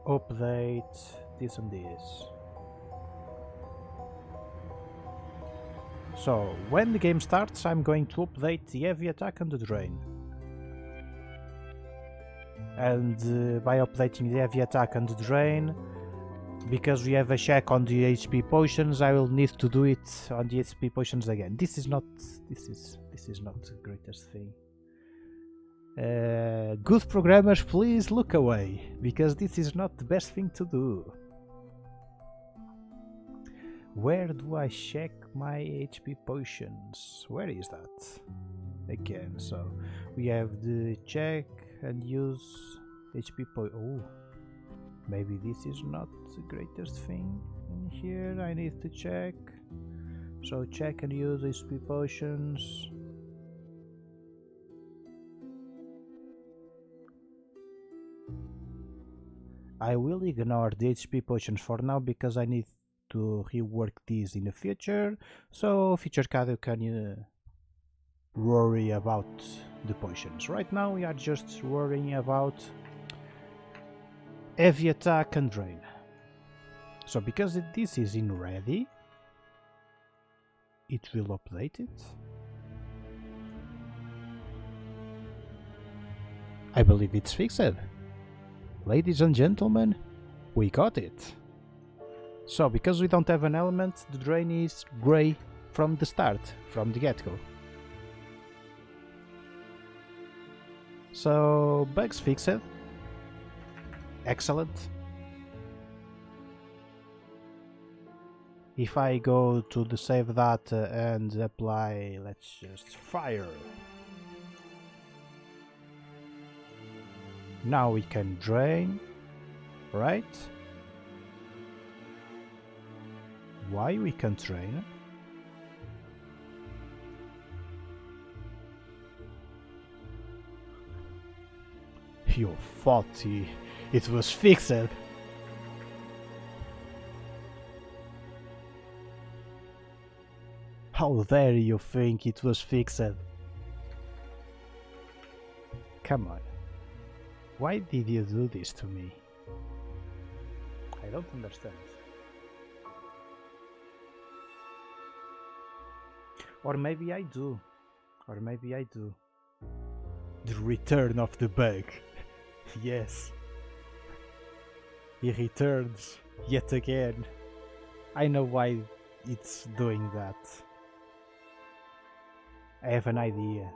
update this and this. So when the game starts, I'm going to update the heavy attack and the drain. And by updating the heavy attack and the drain, because we have a check on the HP potions, I will need to do it on the HP potions again. This is not the greatest thing. Good programmers, please look away, because this is not the best thing to do. Where do I check my HP potions? Where is that? Again, so we have the check and use HP oh, maybe this is not the greatest thing in here. I need to check. So check and use HP potions. I will ignore the HP potions for now because I need to rework these in the future, so future Godot can worry about the potions. Right now we are just worrying about heavy attack and drain. So because this is in ready, it will update it. I believe it's fixed. Ladies and gentlemen, we got it. So, because we don't have an element, the drain is grey from the start, from the get-go. So, bugs fixed. Excellent. If I go to the save data and apply, let's just fire. Now we can drain, right? Why we can't drain? You thought it was fixed. How dare you think it was fixed? Come on. Why did you do this to me? I don't understand. Or maybe I do. Or maybe I do. The return of the bug. Yes. He returns yet again. I know why it's doing that. I have an idea.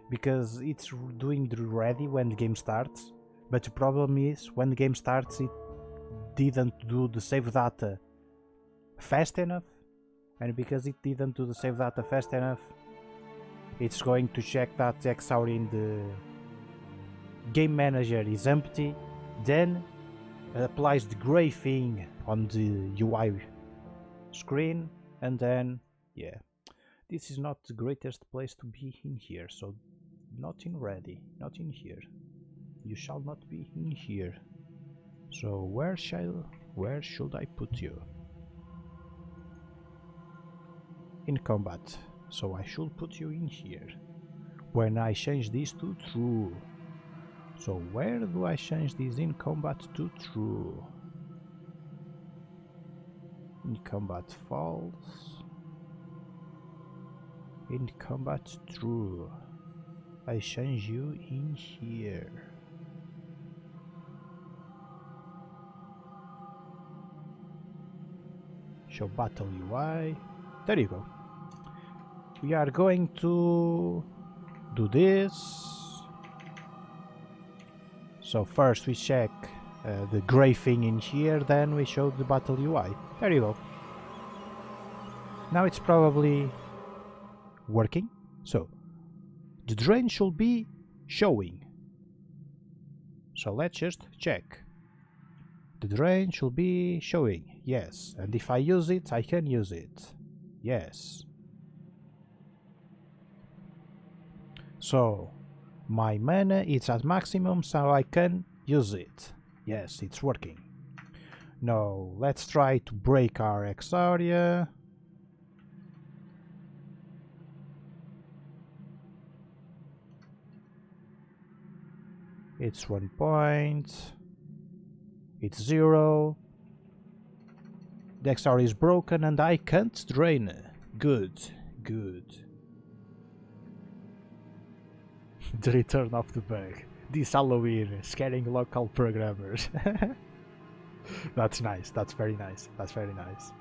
Because it's doing the ready when the game starts, but the problem is when the game starts it didn't do the save data fast enough, and because it didn't do the save data fast enough, it's going to check that Eksauria in the game manager is empty, then applies the gray thing on the UI screen, and then yeah, this is not the greatest place to be in here, so not in ready, not in here. You shall not be in here. So where should I put you? In combat. So I should put you in here. When I change this to true. So where do I change this in combat to true? In combat false. In combat true. I change you in here. Show battle UI. There you go. We are going to do this. So first we check the gray thing in here, then we show the battle UI. There you go. Now it's probably working. So the drain should be showing. So let's just check. The drain should be showing. Yes. And if I use it, I can use it. Yes. So my mana is at maximum, so I can use it. Yes, it's working. Now let's try to break our Eksauria. It's 1 point. It's 0. The Eksauria is broken and I can't drain. Good, good. The return of the bug. This Halloween, scaring local programmers. That's nice, that's very nice, that's very nice.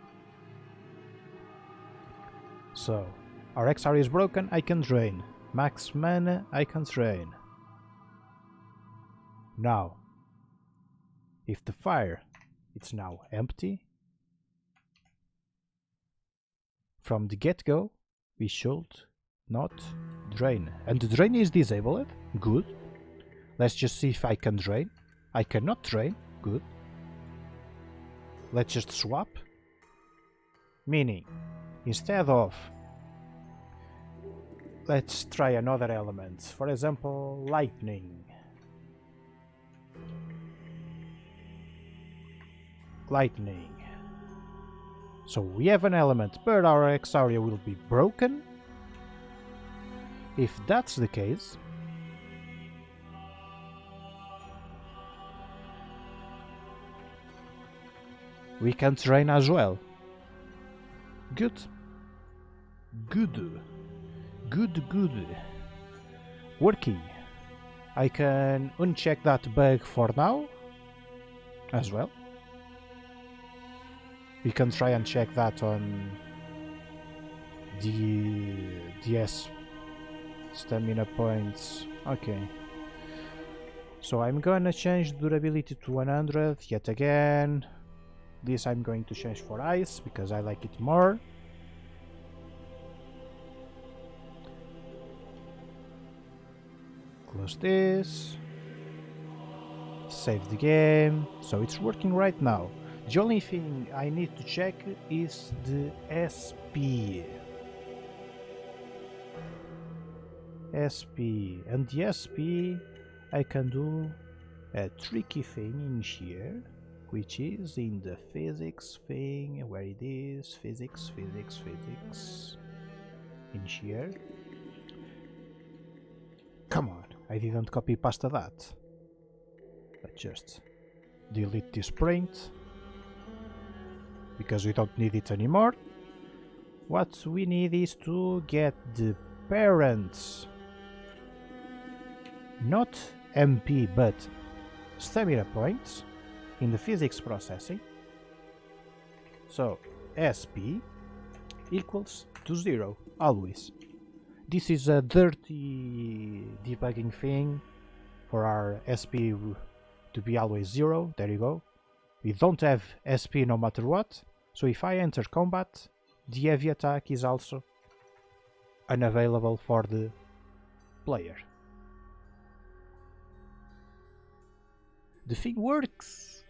So, our Eksauria is broken, I can drain. Max mana, I can drain. Now, if the fire it's now empty, from the get-go we should not drain. And the drain is disabled. Good. Let's just see if I can drain. I cannot drain. Good. Let's just swap. Meaning, instead of... let's try another element. For example, lightning. Lightning. So we have an element, but our Eksauria will be broken. If that's the case, we can drain as well. Good. Good. Good, good. Working. I can uncheck that bug for now as well. We can try and check that on the DS stamina points. Okay. So I'm gonna change durability to 100 yet again. This I'm going to change for ice because I like it more. Close this. Save the game. So it's working right now. The only thing I need to check is the SP. SP. And the SP I can do a tricky thing in here, which is in the physics thing, where it is, physics, in here. Come on, I didn't copy past that. Let's just delete this print, because we don't need it anymore. What we need is to get the parents, not MP but stamina points in the physics processing. So SP equals to 0 always. This is a dirty debugging thing for our SP to be always 0. There you go. We don't have SP no matter what, so if I enter combat, the heavy attack is also unavailable for the player. The thing works!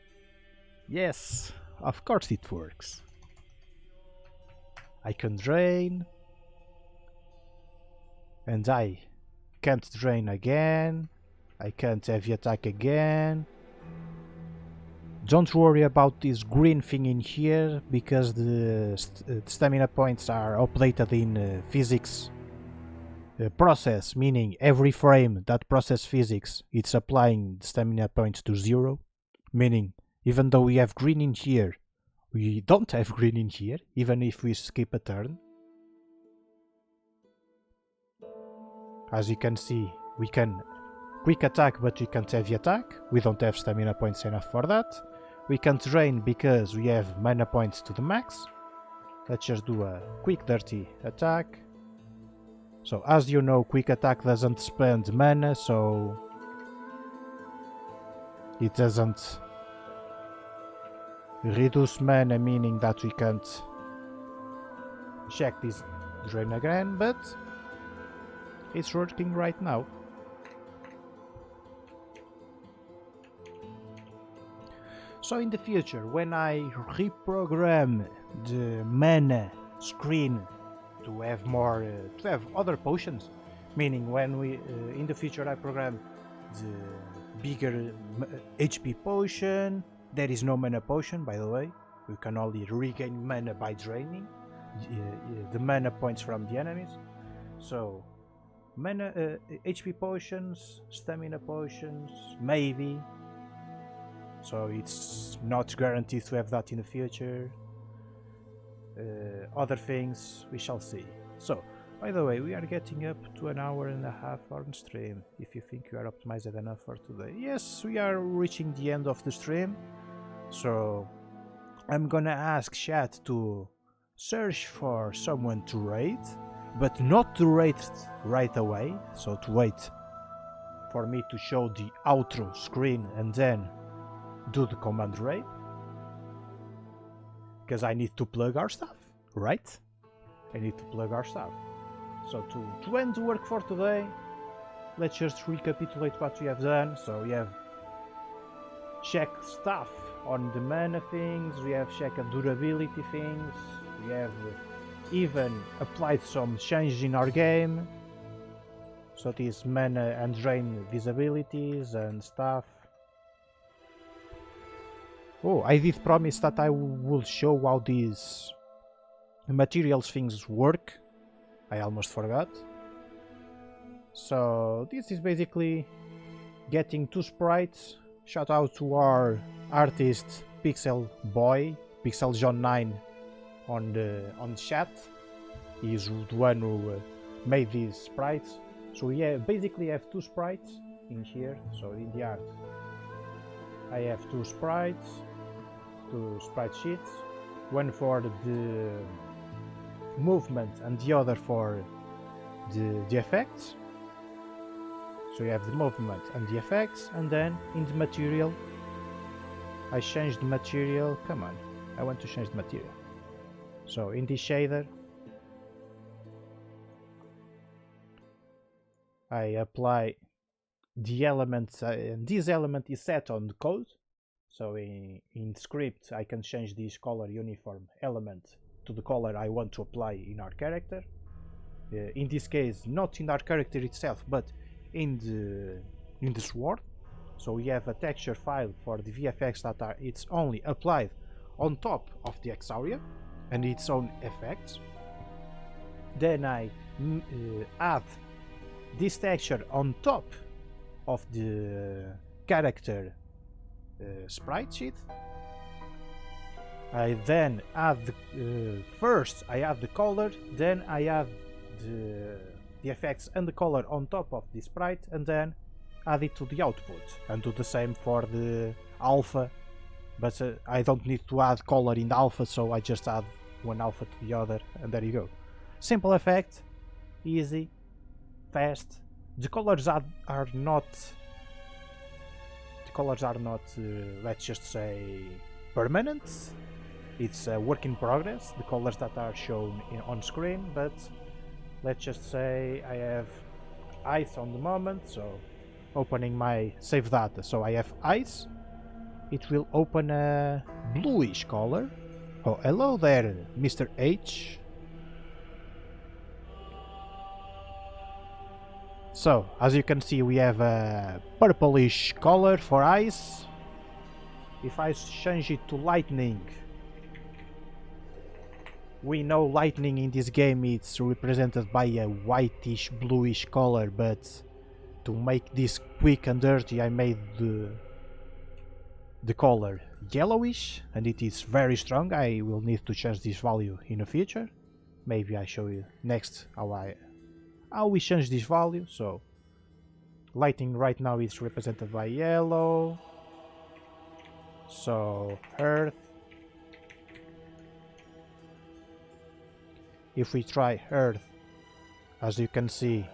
Yes, of course it works. I can drain, and I can't drain again. I can't heavy attack again. Don't worry about this green thing in here, because the stamina points are updated in physics process, meaning every frame that process physics, it's applying stamina points to 0, meaning even though we have green in here, we don't have green in here, even if we skip a turn. As you can see, we can quick attack, but we can't heavy attack. We don't have stamina points enough for that. We can't drain because we have mana points to the max. Let's just do a quick dirty attack. So as you know, quick attack doesn't spend mana, so it doesn't reduce mana, meaning that we can't check this drain again, but it's working right now. So in the future, when I reprogram the mana screen to have more, to have other potions, meaning when we in the future I program the bigger HP potion. There is no mana potion, by the way. We can only regain mana by draining the mana points from the enemies. So mana, HP potions, stamina potions, maybe. So it's not guaranteed to have that in the future. Other things we shall see. So, by the way, we are getting up to an hour and a half on stream. If you think you are optimized enough for today. Yes, we are reaching the end of the stream. So I'm gonna ask chat to search for someone to raid, but not to raid right away. So to wait for me to show the outro screen and then do the command raid. Because I need to plug our stuff, right? I need to plug our stuff. So to end the work for today, let's just recapitulate what we have done. So we have checked stuff on the mana things, we have checked durability things, we have even applied some changes in our game. So these mana and drain visibilities and stuff. Oh, I did promise that I will show how these materials things work. I almost forgot. So this is basically getting two sprites. Shout out to our artist Pixel Boy, Pixel John 9 on the chat. He's the one who made these sprites. So we basically have two sprites in here. So in the art I have two sprites, two sprite sheets, one for the movement and the other for the effects. So you have the movement and the effects, and then in the material I changed the material. Come on, I want to change the material. So in this shader I apply the elements, and this element is set on the code. So in script I can change this color uniform element to the color I want to apply in our character. In this case, not in our character itself, but in the sword. So we have a texture file for the VFX that it's only applied on top of the Eksauria and its own effects. Then I add this texture on top of the character sprite sheet. I then add first I add the color, then I add the effects and the color on top of the sprite, and then add it to the output, and do the same for the alpha. But I don't need to add color in the alpha, so I just add one alpha to the other, and there you go. Simple effect, easy, fast. The colors are not let's just say permanent. It's a work in progress, the colors that are shown on screen, but let's just say I have ice on the moment. So opening my save data, so I have ice. It will open a bluish color. Oh, hello there, Mr. H. So as you can see, we have a purplish color for ice. If I change it to lightning, we know lightning in this game it's represented by a whitish bluish color, but to make this quick and dirty I made the color yellowish, and it is very strong. I will need to change this value in the future. Maybe I show you next how we change this value. So lightning right now is represented by yellow. So earth, if we try earth, as you can see,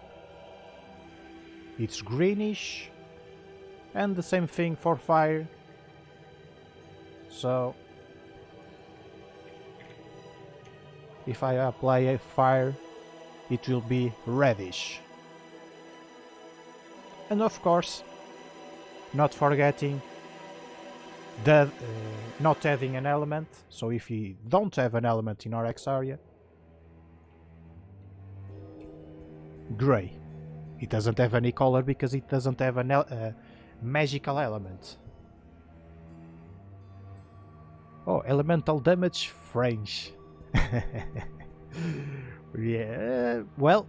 it's greenish, and the same thing for fire. So if I apply a fire, it will be reddish. And of course, not forgetting the not having an element. So if you don't have an element in our Eksauria, gray. It doesn't have any color because it doesn't have a magical element. Oh, elemental damage French. Yeah, well,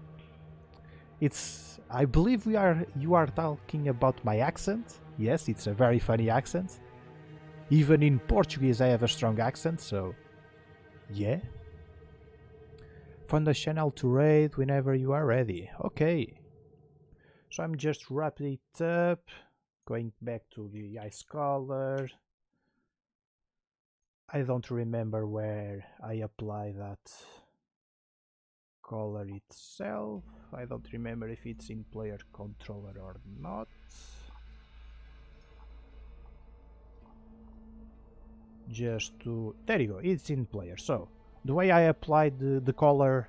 it's. I believe you are talking about my accent. Yes, it's a very funny accent. Even in Portuguese, I have a strong accent. So, yeah. Find the channel to raid whenever you are ready. Okay. So I'm just wrapping it up. Going back to the ice color. I don't remember where I apply that color itself. I don't remember if it's in player controller or not. Just to, there you go, it's in player. So the way I applied the color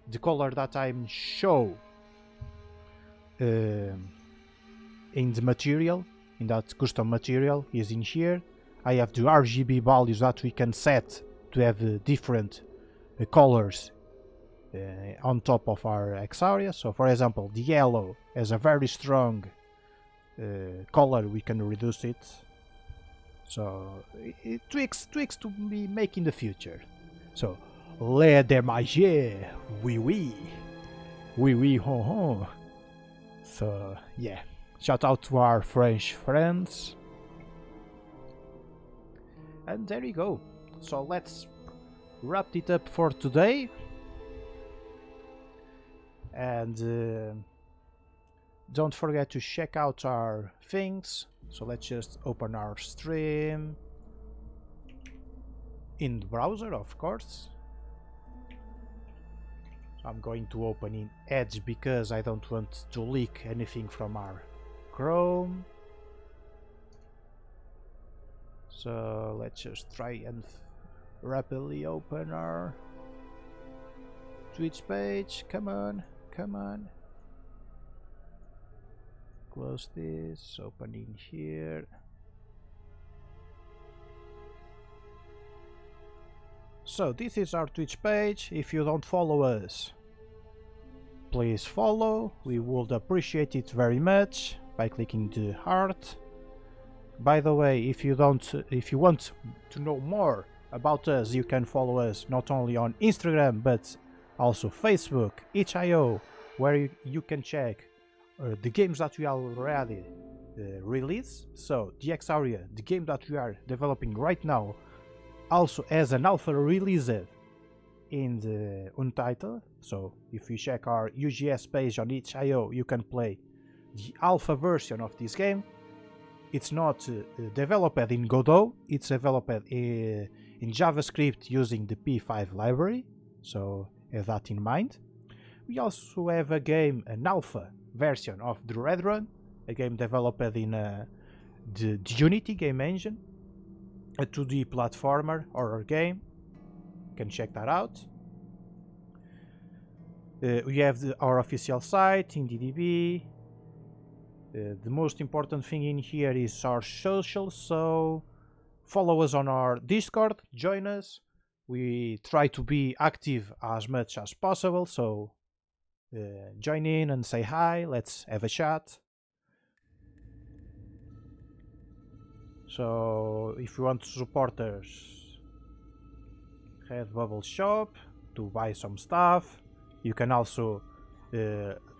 that I'm show in the material, in that custom material, is in here. I have the RGB values that we can set to have different colors on top of our Eksauria. So for example, the yellow has a very strong color, we can reduce it. So tweaks to be make in the future. So le démager, oui oui ho ho. So yeah, shout out to our French friends. And there you go. So let's wrap it up for today. And don't forget to check out our things. So let's just open our stream in the browser, of course. So I'm going to open in Edge because I don't want to leak anything from our Chrome. So let's just try and rapidly open our Twitch page. Come on, come on. Close this, open in here. So this is our Twitch page. If you don't follow us, please follow. We would appreciate it very much by clicking the heart. By the way, if you want to know more about us, you can follow us not only on Instagram but also Facebook, itch.io, where you can check the games that we already released. So the Eksauria, the game that we are developing right now, also has an alpha released in the Untitled. So if you check our UGS page on itch.io, you can play the alpha version of this game. It's not developed in Godot, it's developed in JavaScript using the P5 library, so have that in mind. We also have a game, an alpha version of the Red Run, a game developed in the Unity game engine, a 2D platformer horror game. You can check that out. We have our official site, IndieDB. The most important thing in here is our social, so follow us on our Discord, join us. We try to be active as much as possible, so join in and say hi, let's have a chat. So if you want to support us, Redbubble shop to buy some stuff. You can also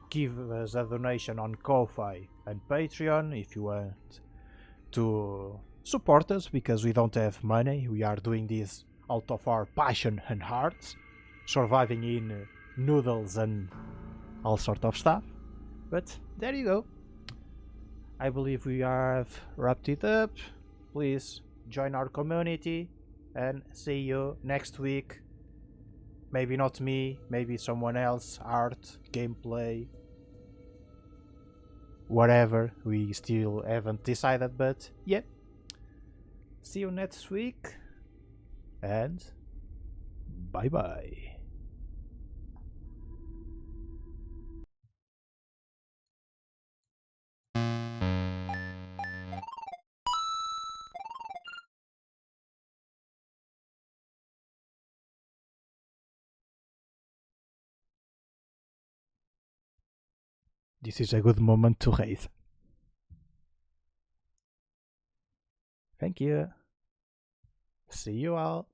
give us a donation on Ko-Fi and Patreon if you want to support us, because we don't have money. We are doing this out of our passion and hearts, surviving in noodles and all sort of stuff. But there you go. I believe we have wrapped it up. Please join our community and see you next week. Maybe not me, maybe someone else, art, gameplay, whatever. We still haven't decided, but yeah. See you next week, and bye bye. This is a good moment to raise. Thank you. See you all.